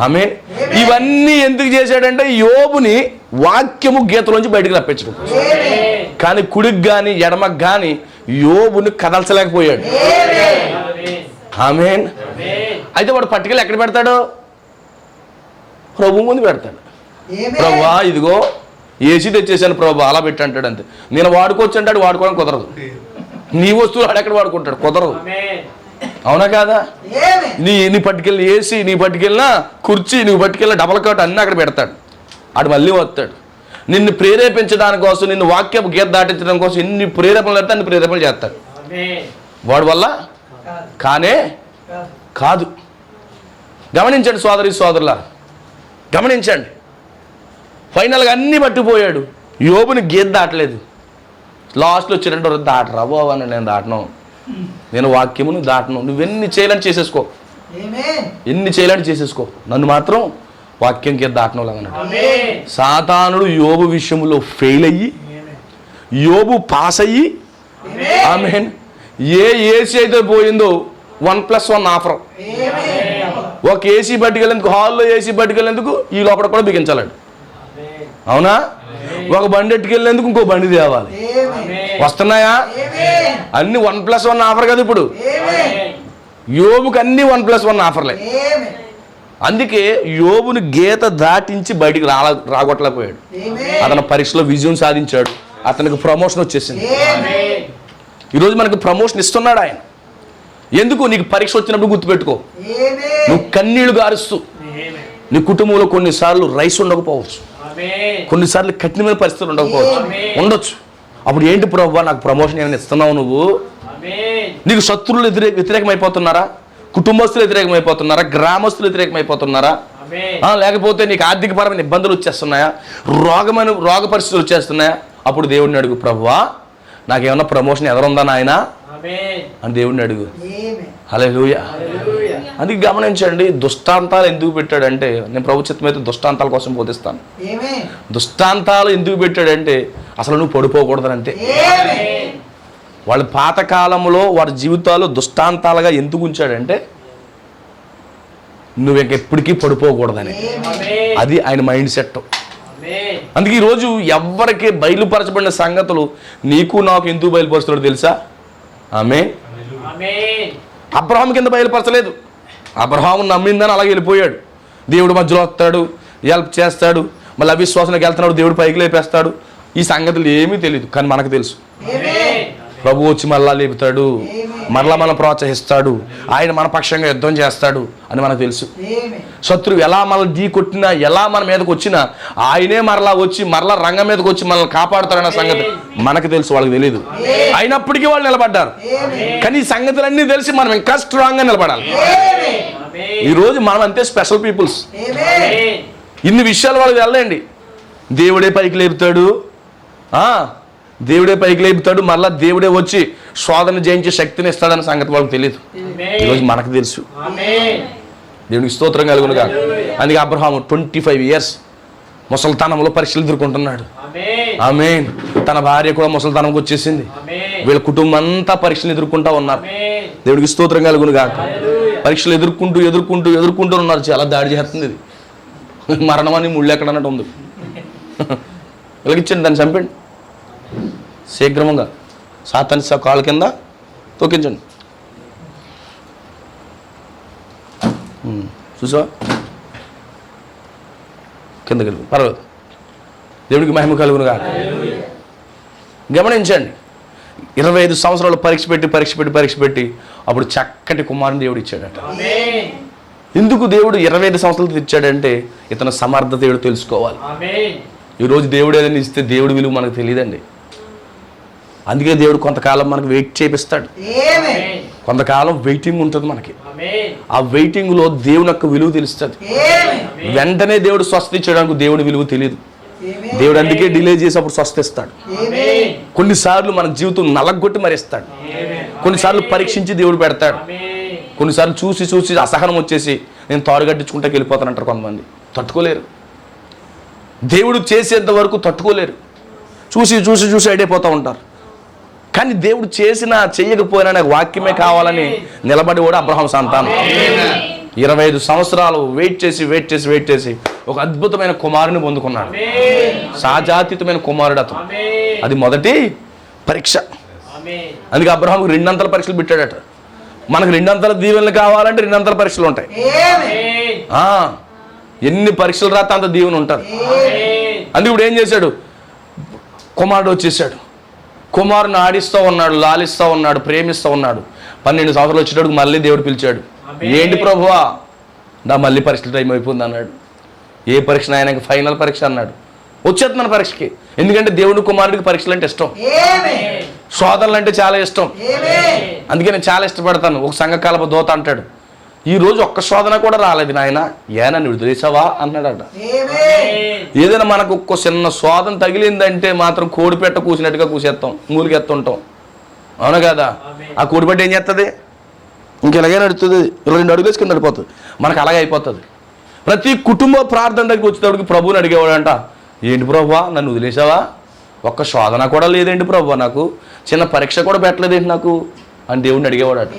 Speaker 1: ఆమేన్. ఇవన్నీ ఎందుకు చేశాడంటే యోబుని వాక్యము గీతలోంచి బయటకు రప్పించడం. కానీ కుడికి కానీ ఎడమకు కానీ యోబుని కదల్చలేకపోయాడు. ఆమేన్. అయితే వాడు పట్టుకెళ్ళి ఎక్కడ పెడతాడు? ప్రభు ముందు పెడతాడు. ప్రభువా ఇదిగో ఏసీ తెచ్చేసాను ప్రభు, అలా పెట్టి అంటాడు అంతే. నేను వాడుకోవచ్చు అంటాడు, వాడుకోవడం కుదరదు. నీ వస్తువులు ఆడెక్కడ వాడుకుంటాడు? కుదరదు. అవునా కాదా? నీ పట్టుకెళ్ళి ఏసీ, నీ పట్టుకెళ్ళిన కుర్చీ, నువ్వు పట్టుకెళ్ళిన డబల్ కాట్ అన్నీ అక్కడ పెడతాడు. ఆడు మళ్ళీ వస్తాడు నిన్ను ప్రేరేపించడానికి కోసం, నిన్ను వాక్యపు గీత దాటించడం కోసం ఎన్ని ప్రేరేపణలు పెడతా అన్ని ప్రేరేపణలు చేస్తాడు. వాడి వల్ల కానే కాదు. గమనించండి సోదరి సోదరులా, గమనించండి. ఫైనల్గా అన్నీ పట్టిపోయాడు. యోబుని గీత దాటలేదు. లాస్ట్లో వచ్చినట్టు దాటరా బాబు అని, నేను దాటను, నేను వాక్యమును దాటను. నువ్వెన్ని చేయాలని చేసేసుకో, ఎన్ని చేయాలని చేసేసుకో, నన్ను మాత్రం వాక్యం గీత దాటను లాగన్నాడు. సాతానుడు యోబు విషయంలో ఫెయిల్ అయ్యి యోబు పాస్ అయ్యి, ఆమేన్, ఏ ఏసీ అయితే పోయిందో 1+1 ఆఫర్. ఒక ఏసీ పట్టుకెళ్ళేందుకు, హాల్లో ఏసీ పట్టుకెళ్ళేందుకు ఈ లోపల కూడా బిగించాలండి. అవునా? ఒక బండి ఎట్టుకెళ్ళేందుకు ఇంకో బండి తేవాలి. వస్తున్నాయా? అన్ని 1+1 ఆఫర్ కదా ఇప్పుడు. యోబుకి అన్ని 1+1 ఆఫర్లే. అందుకే యోబుని గీత దాటించి బయటికి రాగొట్టలేకపోయాడు. అతను పరీక్షలో విజయం సాధించాడు, అతనికి ప్రమోషన్ వచ్చేసింది. ఈరోజు మనకు ప్రమోషన్ ఇస్తున్నాడు ఆయన. ఎందుకు? నీకు పరీక్ష వచ్చినప్పుడు గుర్తుపెట్టుకో, నువ్వు కన్నీళ్లు గారుస్తూ, నీ కుటుంబంలో కొన్నిసార్లు రైస్ ఉండకపోవచ్చు, కొన్నిసార్లు కఠినమైన పరిస్థితులు ఉండకపోవచ్చు, ఉండొచ్చు. అప్పుడు ఏంటి ప్రభువా నాకు ప్రమోషన్ ఏమైనా ఇస్తున్నావు నువ్వు? నీకు శత్రువులు వ్యతిరేకమైపోతున్నారా? కుటుంబస్తులు వ్యతిరేకమైపోతున్నారా? గ్రామస్తులు వ్యతిరేకమైపోతున్నారా? లేకపోతే నీకు ఆర్థికపరమైన ఇబ్బందులు వచ్చేస్తున్నాయా? రోగ పరిస్థితులు వచ్చేస్తున్నాయా? అప్పుడు దేవుడిని అడుగు, ప్రభువా నాకేమన్నా ప్రమోషన్ ఎదురుందా నాయనా అని దేవుడిని అడుగు. హల్లెలూయా. అందుకే గమనించండి, దుష్టాంతాలు ఎందుకు పెట్టాడంటే, నేను ప్రభు చిత్తమైతే దుష్టాంతాల కోసం బోధిస్తాను. దుష్టాంతాలు ఎందుకు పెట్టాడంటే అసలు నువ్వు పడిపోకూడదని అంతే. వాళ్ళ పాతకాలంలో వాడి జీవితాలు దుష్టాంతాలుగా ఎందుకు ఉంచాడంటే నువ్వు ఎప్పటికీ పడిపోకూడదని. అది ఆయన మైండ్ సెట్. అందుకే ఈరోజు ఎవరికి బయలుపరచబడిన సంగతులు నీకు నాకు ఎందుకు బయలుపరుస్తున్నాడు తెలుసా? ఆమేన్. అబ్రహాం కింద బయలుపరచలేదు. అబ్రహాము నమ్మిందని అలాగే వెళ్ళిపోయాడు. దేవుడు మధ్యలో వస్తాడు, హెల్ప్ చేస్తాడు, మళ్ళీ అవిశ్వాసంలోకి వెళ్తున్నాడు, దేవుడు పైకి లేపేస్తాడు. ఈ సంగతులు ఏమీ తెలియదు, కానీ మనకు తెలుసు. ప్రభు వచ్చి మళ్ళా లేపుతాడు, మరలా మనం ప్రోత్సహిస్తాడు, ఆయన మన పక్షంగా యుద్ధం చేస్తాడు అని మనకు తెలుసు. శత్రువు ఎలా మన ఢీ కొట్టినా, ఎలా మన మీదకి వచ్చినా ఆయనే మరలా వచ్చి మరలా రంగం మీదకి వచ్చి మనల్ని కాపాడుతాడన్న సంగతి మనకు తెలుసు, వాళ్ళకి తెలియదు. అయినప్పటికీ వాళ్ళు నిలబడ్డారు. కానీ ఈ సంగతులన్నీ తెలిసి మనం ఇంకా స్ట్రాంగ్గా నిలబడాలి. ఈరోజు మనం అంతే స్పెషల్ పీపుల్స్. ఇన్ని విషయాలు వాళ్ళకి వెళ్ళండి. దేవుడే పైకి లేపుతాడు, దేవుడే పైకి లేపుతాడు, మళ్ళా దేవుడే వచ్చి శోధన జయించే శక్తిని ఇస్తాడన్న సంగతి వాళ్ళకి తెలియదు. ఈరోజు మనకు తెలుసు. దేవునికి స్తోత్రం కలుగును కాక. అందుకే అబ్రహాము 25 years ముసలితనంలో పరీక్షలు ఎదుర్కొంటున్నాడు. ఆమేన్. తన భార్య కూడా ముసలితనంకి వచ్చేసింది. వీళ్ళ కుటుంబం అంతా పరీక్షలు ఎదుర్కొంటా ఉన్నారు. దేవుడికి స్తోత్రం కలుగును గాక. పరీక్షలు ఎదుర్కొంటూ ఉన్నారు. చాలా దాడి చేస్తుంది ఇది. మరణం అని ముళ్ళు ఎక్కడన్నట్టు ఉంది. వెలిగించండి, దాన్ని చంపండి శీఘ్రంగా. సాతాను కాళ్ళ కింద తొక్కించండి. చూసా కిందకి వెళ్ళి పర్వాలేదు. దేవుడికి మహిమ కలుగును కాక. గమనించండి, 25 సంవత్సరాలు పరీక్ష పెట్టి అప్పుడు చక్కటి కుమారుని దేవుడు ఇచ్చాడట. ఎందుకు దేవుడు 25 సంవత్సరాలు ఇచ్చాడంటే ఇతను సమర్థత దేవుడు తెలుసుకోవాలి. ఈరోజు దేవుడు ఏదైనా ఇస్తే దేవుడి విలువ మనకు తెలియదండి. అందుకే దేవుడు కొంతకాలం మనకు వెయిట్ చేపిస్తాడు. కొంతకాలం వెయిటింగ్ ఉంటుంది మనకి. ఆ వెయిటింగ్లో దేవుని యొక్క విలువ తెలుస్తుంది. వెంటనే దేవుడు స్వస్థ ఇచ్చడానికి దేవుడి విలువ తెలియదు. దేవుడు అందుకే డిలే చేసి అప్పుడు స్వస్థ ఇస్తాడు. కొన్నిసార్లు మన జీవితం నలగొట్టి మరిస్తాడు. కొన్నిసార్లు పరీక్షించి దేవుడు పెడతాడు. కొన్నిసార్లు చూసి అసహనం వచ్చేసి నేను తాడుగట్టించుకుంటా వెళ్ళిపోతానంటారు కొంతమంది. తట్టుకోలేరు. దేవుడు చేసేంత వరకు తట్టుకోలేరు. చూసి అయిపోతూ ఉంటారు. కానీ దేవుడు చేసినా చెయ్యకపోయినా నాకు వాక్యమే కావాలని నిలబడి కూడా అబ్రహాము సంతానం 25 సంవత్సరాలు వెయిట్ చేసి ఒక అద్భుతమైన కుమారుని పొందుకున్నాడు. సాజాతీతమైన కుమారుడు అతను. అది మొదటి పరీక్ష. అందుకే అబ్రహాముకు 2 అంతల పరీక్షలు పెట్టాడట. మనకు 2 అంతల దీవెనలు కావాలంటే 2 అంతల పరీక్షలు ఉంటాయి. ఎన్ని పరీక్షలు రాస్తే అంత దీవెన ఉంటారు. అందుకే ఇప్పుడు ఏం చేశాడు, కుమారుడు వచ్చేసాడు. కుమారుని ఆడిస్తూ ఉన్నాడు, లాలిస్తూ ఉన్నాడు, ప్రేమిస్తూ ఉన్నాడు. 12 సంవత్సరాలు వచ్చేటప్పుడు మళ్ళీ దేవుడు పిలిచాడు. ఏంటి ప్రభువా, నా మళ్ళీ పరీక్షల టైం అయిపోయింది అన్నాడు. ఏ పరీక్ష ఆయనకి ఫైనల్ పరీక్ష అన్నాడు. వచ్చేస్తున్నాను పరీక్షకి. ఎందుకంటే దేవుడి కుమారుడికి పరీక్షలు అంటే ఇష్టం, శోధనలు అంటే చాలా ఇష్టం. అందుకే నేను చాలా ఇష్టపడతాను. ఒక సంఘకాలపు దోత అంటాడు, ఈ రోజు ఒక్క శోధన కూడా రాలేదు నాయన, ఏనని విడుదలేసావా అన్నాడట. ఏదైనా మనకు ఒక్క చిన్న శోధన తగిలిందంటే మాత్రం కోడిపెట్ట కూసినట్టుగా కూసేస్తాం, మూలికెత్తుంటాం. అవునా కదా? ఆ కోడిపెట్ట ఏం చేస్తుంది, ఇంకెలాగే నడుస్తుంది, 2 అడుగులు వేసుకుని నడిపోతుంది. మనకు అలాగే అయిపోతుంది. ప్రతి కుటుంబ ప్రార్థన దగ్గరికి వచ్చేటప్పటికి ప్రభువుని అడిగేవాడంట, ఏంటి ప్రభువా నన్ను వదిలేసావా, ఒక్క శోధన కూడా లేదేంటి ప్రభువా, నాకు చిన్న పరీక్ష కూడా పెట్టలేదేంటి నాకు అని దేవుడిని అడిగేవాడట.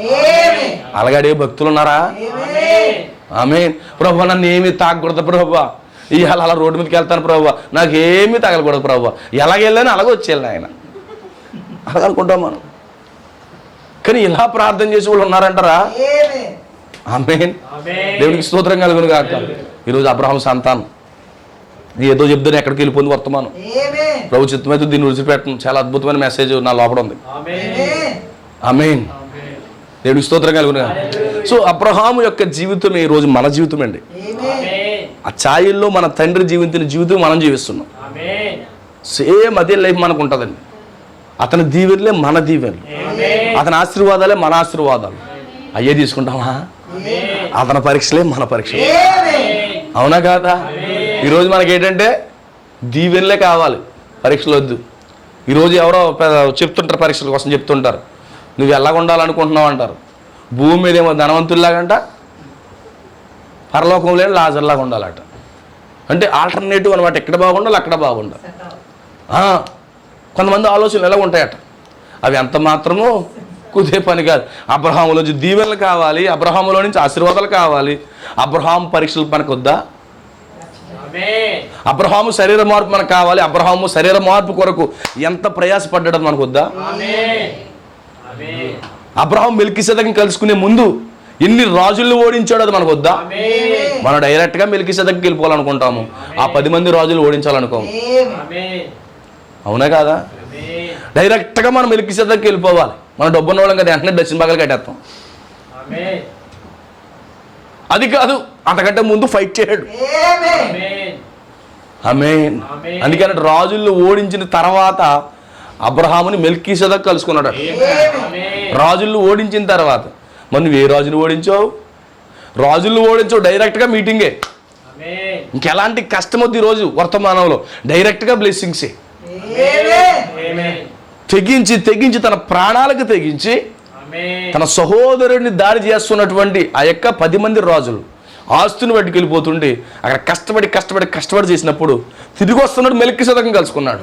Speaker 1: అలాగే అడిగే భక్తులు ఉన్నారా? ఆమేన్. ప్రభువా నన్ను ఏమీ తాగకూడదు ప్రభువా, ఇవాళ అలా రోడ్డు మీదకి వెళ్తాను ప్రభువా, నాకు ఏమీ తగలకూడదు ప్రభువా, ఎలాగెళ్ళాను అలాగే వచ్చేయాలి ఆయన, అలాగ అనుకుంటాం మనం. కానీ ఇలా ప్రార్థన చేసే వాళ్ళు ఉన్నారంటారా? ఆమేన్. దేవుడికి స్తోత్రం కలుగును గాక. ఈరోజు అబ్రహాము సంతానం ఏదో చెప్తాను ఎక్కడికి వెళ్ళిపోయింది వర్తమానం. ప్రభు చిత్తమైతే దీన్ని విడిచిపెట్టను. చాలా అద్భుతమైన మెసేజ్ నా లోపల ఉంది. ఆమేన్. దేవుడికి స్తోత్రం కలుగును గాక. సో అబ్రహాము యొక్క జీవితం ఈ రోజు మన జీవితం అండి. ఆ ఛాయల్లో మన తండ్రి జీవితం మనం జీవిస్తున్నాం. సేమ్ అదే లైఫ్ మనకు ఉంటుందండి. అతని దీవెనలే మన దీవెనలు, అతని ఆశీర్వాదాలే మన ఆశీర్వాదాలు. అయ్యే తీసుకుంటామా? అతని పరీక్షలే మన పరీక్షలు. అవునా కాదా? ఈరోజు మనకి ఏంటంటే దీవెనలే కావాలి, పరీక్షలు వద్దు. ఈరోజు ఎవరో చెప్తుంటారు, పరీక్షల కోసం చెప్తుంటారు, నువ్వు ఎలాగ ఉండాలనుకుంటున్నావు అంటారు. భూమి మీద ఏమో ధనవంతుల్లాగంట, పరలోకంలో లాజర్లాగా ఉండాలట. అంటే ఆల్టర్నేటివ్ అనమాట. ఎక్కడ బాగుండాలి అక్కడ బాగుండాలి. కొంతమంది ఆలోచనలు ఎలా ఉంటాయట, అవి ఎంత మాత్రమో కుదే పని కాదు. అబ్రహాములో నుంచి దీవెనలు కావాలి, అబ్రహాములో నుంచి ఆశీర్వాదాలు కావాలి. అబ్రహాము పరీక్షలు మనకు వద్దా? అబ్రహాము శరీర మార్పు మనకు కావాలి. అబ్రహాము శరీర మార్పు కొరకు ఎంత ప్రయాసపడ్డాడో మనకు వద్దా? అబ్రహాం మెల్కీసెదెకుని కలుసుకునే ముందు ఎన్ని రాజులను ఓడించాడో అది మనకు వద్దా? మనం డైరెక్ట్గా మెల్కీసెదెకుకి వెళ్ళిపోవాలనుకుంటాము, ఆ 10 మంది రాజులు ఓడించాలనుకోము. అవునా కాదా? డైరెక్ట్గా మనం మెల్కీసెదెకుకి వెళ్ళిపోవాలి. మనం డబ్బున్న వాళ్ళం కదా, వెంటనే దక్షిణ భాగాలు కట్టేస్తాం. అది కాదు, అంతకంటే ముందు ఫైట్ చేయడు. ఆమేన్. అందుకని రాజులను ఓడించిన తర్వాత అబ్రహాముని మెల్కీసెదెకు కలుసుకున్నాడు. రాజులను ఓడించిన తర్వాత మరి నువ్వు ఏ రాజును ఓడించావు? రాజులను ఓడించావు, డైరెక్ట్గా మీటింగే. ఇంకెలాంటి కష్టం వద్దు ఈరోజు వర్తమానంలో. డైరెక్ట్గా బ్లెస్సింగ్సే. తెగించి తన ప్రాణాలకు తెగించి తన సహోదరుడిని దాడి చేస్తున్నటువంటి ఆ యొక్క 10 మంది రాజులు ఆస్తుని పట్టుకెళ్ళిపోతుంటే అక్కడ కష్టపడి చేసినప్పుడు తిరిగి వస్తున్నాడు, మెల్కీసెదెకుని కలుసుకున్నాడు.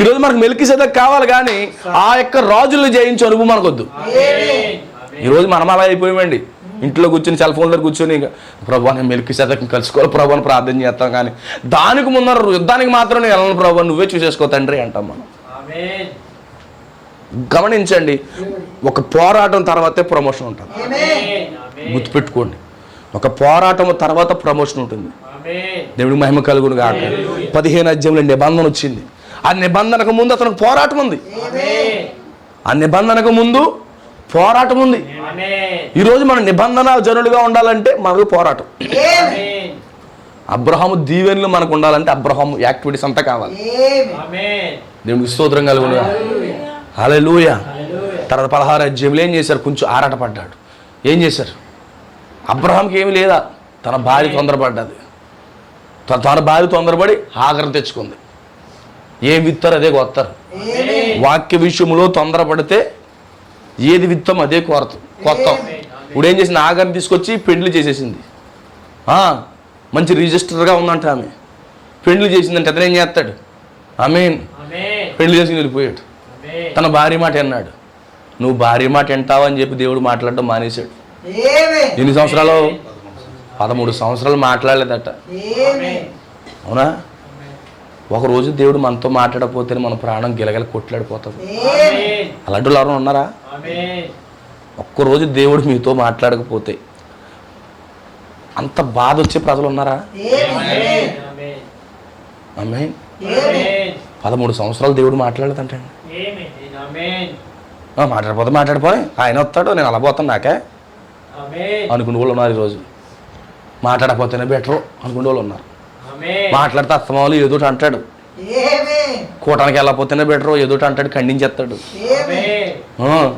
Speaker 1: ఈరోజు మనకు మెల్కీసెదెకు కావాలి, కానీ ఆ యొక్క రాజులను జయించే అనుభవం మనకొద్దు. ఈరోజు మనం అలా అయిపోయామండి. ఇంట్లో కూర్చొని సెల్ ఫోన్ దగ్గర కూర్చొని ప్రభు నేను మెల్కీసెదెకుని కలుసుకోవాలి, ప్రభు అని ప్రార్థన చేస్తాం, కానీ దానికి ముందర యుద్ధానికి మాత్రం నేను వెళ్ళను ప్రభు, నువ్వే చూసేసుకో తండ్రి అంటాం మనం. గమనించండి, ఒక పోరాటం తర్వాతే ప్రమోషన్ ఉంటుంది. గుర్తుపెట్టుకోండి, ఒక పోరాటం తర్వాత ప్రమోషన్ ఉంటుంది. దేవుడికి మహిమ కలుగును గాక. 15 అధ్యాయంలో నిబంధన వచ్చింది. ఆ నిబంధనకు ముందు అతనికి పోరాటం ఉంది. ఆ నిబంధనకు ముందు పోరాటం ఉంది. ఈరోజు మన నిబంధన జనులుగా ఉండాలంటే మనకు పోరాటం. అబ్రహాము దీవెనలు మనకు ఉండాలంటే అబ్రహాము యాక్టివిటీస్ అంతా కావాలి. దేవుడికి స్తోత్రం కలుగును గాక. హల్లెలూయా. తర్వాత 16 అధ్యాయంలో ఏం చేశారు? కొంచెం ఆరాటపడ్డాడు. ఏం చేశారు? అబ్రహాంకి ఏమి లేదా, తన భార్య తొందరపడ్డది. తన భార్య తొందరపడి ఆగరం తెచ్చుకుంది. ఏం విత్తారు అదే కొత్తారు. వాక్య విషయంలో తొందరపడితే ఏది విత్తం అదే కొత్త. ఇప్పుడు ఏం చేసింది? ఆగరం తీసుకొచ్చి పెండ్లి చేసేసింది. మంచి రిజిస్టర్గా ఉందంట ఆమె. పెండ్లి చేసిందంటే అతను ఏం చేస్తాడు? పెళ్లి చేసుకుని వెళ్ళిపోయాడు. తన భార్య మాట అన్నాడు. నువ్వు భార్య మాట వింటావని చెప్పి దేవుడు మాట్లాడడం మానేశాడు. ఎన్ని సంవత్సరాలు? 13 సంవత్సరాలు మాట్లాడలేదట. అవునా? ఒకరోజు దేవుడు మనతో మాట్లాడకపోతే మన ప్రాణం గిలగల కొట్లాడిపోతుంది. అలాంటి వాళ్ళు ఎవరైనా ఉన్నారా? ఒక్కరోజు దేవుడు మీతో మాట్లాడకపోతే అంత బాధ వచ్చే ప్రజలు ఉన్నారా? ఆమేన్. 13 సంవత్సరాలు దేవుడు మాట్లాడలేదంటండి. మాట్లాడిపోయి ఆయన వస్తాడు, నేను అలా పోతాను నాకే అనుకునే వాళ్ళు ఉన్నారు. ఈరోజు మాట్లాడకపోతేనే బెటరు అనుకునే వాళ్ళు ఉన్నారు. మాట్లాడితే అస్తమాలు ఏదోటి అంటాడు. కూటానికి వెళ్ళకపోతేనే బెటరు ఏదోటి అంటాడు, ఖండించేస్తాడు.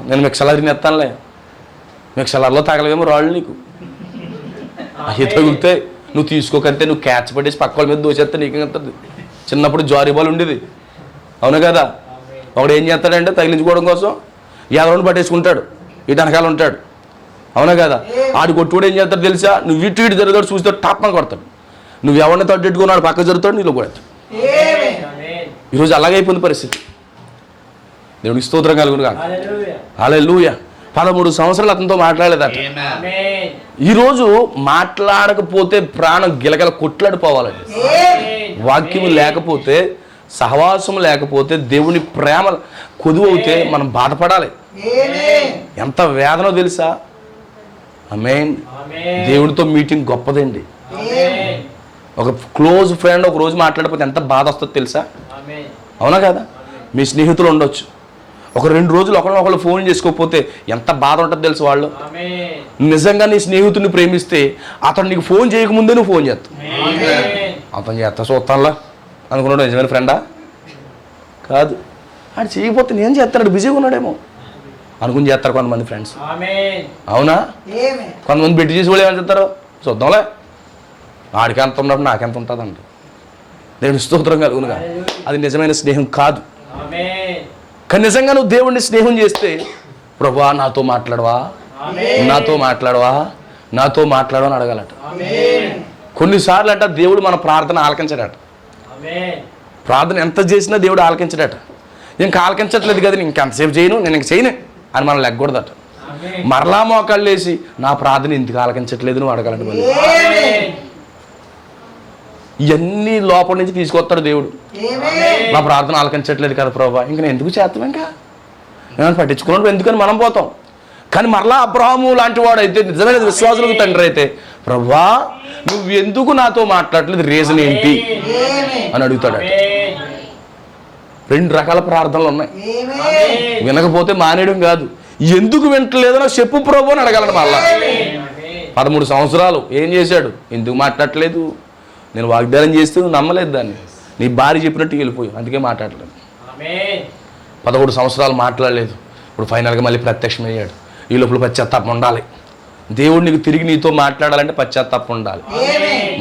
Speaker 1: నేను మిక్సలర్ తినేస్తానులే, మిక్సలర్లో తగలవేమో రాళ్ళు నీకు, అవి తగులుతాయి, నువ్వు తీసుకోకంతే నువ్వు క్యాచ్ పట్టేసి పక్క వాళ్ళ మీద దోచేస్తే నీకేస్తుంది. చిన్నప్పుడు జారీ బాల్ ఉండేది, అవును కదా? ఒకడు ఏం చేస్తాడంటే తగిలించుకోవడం కోసం ఎవరిని పట్టేసుకుంటాడు, ఇటు వెనకాల ఉంటాడు, అవునా కదా? ఆడు కొట్టుకోడు ఏం చేస్తాడు తెలుసా? నువ్వు ఇటు ఇటు జరుగుతాడు, చూస్తే టాప్ అని కొడతాడు. నువ్వు ఎవరిని తగ్గట్టుకున్నాడు పక్క జరుగుతాడు, నీలో కొడతాడు. ఈరోజు అలాగైపోయింది పరిస్థితి. దేవుడికి స్తోత్రం కలుగును గాక. హల్లెలూయా. 13 సంవత్సరాలు అతనితో మాట్లాడలేదట. ఈరోజు మాట్లాడకపోతే ప్రాణం గిలగల కొట్లాడిపోవాలండి. వాక్యం లేకపోతే, సహవాసం లేకపోతే, దేవుని ప్రేమ కొదువవుతే మనం బాధపడాలి. ఎంత వేదనో తెలుసా? ఆమేన్. దేవుడితో మీటింగ్ గొప్పదండి. ఒక క్లోజ్ ఫ్రెండ్ ఒక రోజు మాట్లాడకపోతే ఎంత బాధ వస్తుందో తెలుసా? అవునా కదా? మీ స్నేహితులు ఉండొచ్చు, ఒక 2 రోజులు ఒకళ్ళు ఫోన్ చేసుకోకపోతే ఎంత బాధ ఉంటుందో తెలుసు. వాళ్ళు నిజంగా నీ స్నేహితుడిని ప్రేమిస్తే అతను నీకు ఫోన్ చేయకముందే నువ్వు ఫోన్ చేస్తావు. అతను చేస్తా చూస్తానులా అనుకున్నాడు. నిజమైన ఫ్రెండా? కాదు. ఆడు చేయకపోతే నేను చేస్తాడు, బిజీగా ఉన్నాడేమో అనుకుని చేస్తారు కొంతమంది ఫ్రెండ్స్. అవునా? కొంతమంది బెట్టి చేసి వాళ్ళు ఏమని చెప్తారు, చూద్దాంలే ఆడికి ఎంత ఉన్నప్పుడు నాకెంత ఉంటుంది అంట. దేవుని స్తోత్రం కలుగునుగా. అది నిజమైన స్నేహం కాదు. కానీ నిజంగా నువ్వు దేవుడిని స్నేహం చేస్తే, ప్రభువా నాతో మాట్లాడవా, నాతో మాట్లాడవా, నాతో మాట్లాడవా అని అడగాలట. కొన్నిసార్లు అంట దేవుడు మన ప్రార్థన ఆలకించడట. ప్రార్థన ఎంత చేసినా దేవుడు ఆలకించడట. ఇంకా ఆలకించట్లేదు కదా, ఇంకెంతసేపు చేయను, నేను ఇంక చేయను అని మనం లెగ్గకూడదట. మరలా మోకాళ్ళు వేసి నా ప్రార్థన ఇంటికి ఆలకించట్లేదు నువ్వు అడగాలంట. మళ్ళీ ఇవన్నీ లోపల నుంచి తీసుకొస్తాడు దేవుడు. నా ప్రార్థన ఆలకించట్లేదు కదా ప్రభా, ఇంక నేను ఎందుకు చేస్తాం, ఇంకా నేను పట్టించుకున్నాడు ఎందుకని మనం పోతాం. కానీ మరలా అబ్రహాము లాంటి వాడు అయితే, నిజమైన విశ్వాసులకు తండ్రి అయితే, ప్రభా నువ్వు ఎందుకు నాతో మాట్లాడట్లేదు, రీజన్ ఏంటి అని అడుగుతాడు. 2 రకాల ప్రార్థనలు ఉన్నాయి. వినకపోతే మానేయడం కాదు, ఎందుకు వింటలేదో నాకు చెప్పు ప్రభు అని అడగాలని. మళ్ళా 13 సంవత్సరాలు ఏం చేశాడు? ఎందుకు మాట్లాడట్లేదు, నేను వాగ్దానం చేస్తే నువ్వు నమ్మలేదు దాన్ని, నీ భార్య చెప్పినట్టు వెళ్ళిపోయావు, అందుకే మాట్లాడలేదు. 11 సంవత్సరాలు మాట్లాడలేదు. ఇప్పుడు ఫైనల్గా మళ్ళీ ప్రత్యక్షమయ్యాడు. ఈ లోపల పశ్చాత్తాపం ఉండాలి. దేవుడు నీకు తిరిగి నీతో మాట్లాడాలంటే పశ్చాత్తాపం ఉండాలి.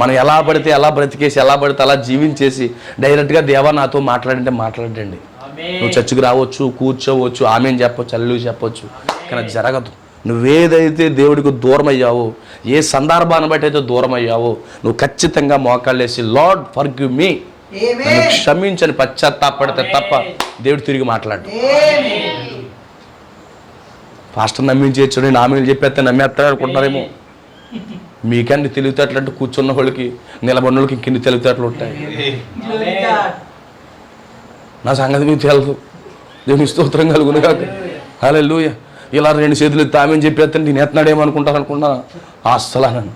Speaker 1: మనం ఎలా పడితే అలా బ్రతికేసి, ఎలా పడితే అలా జీవించేసి డైరెక్ట్గా దేవా నాతో మాట్లాడంటే మాట్లాడండి. నువ్వు చర్చికి రావచ్చు, కూర్చోవచ్చు, ఆమెను చెప్పొచ్చు, అల్లు చెప్పొచ్చు, కానీ అది జరగదు. నువ్వేదైతే దేవుడికి దూరం అయ్యావో, ఏ సందర్భాన్ని బట్టి అయితే దూరం అయ్యావో, నువ్వు ఖచ్చితంగా మోకాళ్ళేసి లార్డ్ ఫర్గివ్ మీ, నన్ను క్షమించని పశ్చాత్తాపడితే తప్ప దేవుడు తిరిగి మాట్లాడు. పాస్టర్ నమ్మించేచ్చు, నేను ఆమెలు చెప్పేస్తే నమ్మేస్తాడు అనుకుంటారేమో. మీకన్నీ తెలివితేటలంటే కూర్చున్న వాళ్ళకి, నిలబడిన వాళ్ళకి ఇంకెన్ని తెలివితేటలు ఉంటాయి. నా సంగతి మీకు తెలుసు. దేవుని స్తోత్రం కలుగును కాక. హల్లెలూయా. ఇలా 2 చేతులు ఎత్తి ఆమెను చెప్పేస్తే నేను ఎత్తనాడేమో అనుకుంటాను. అస్సలు నన్ను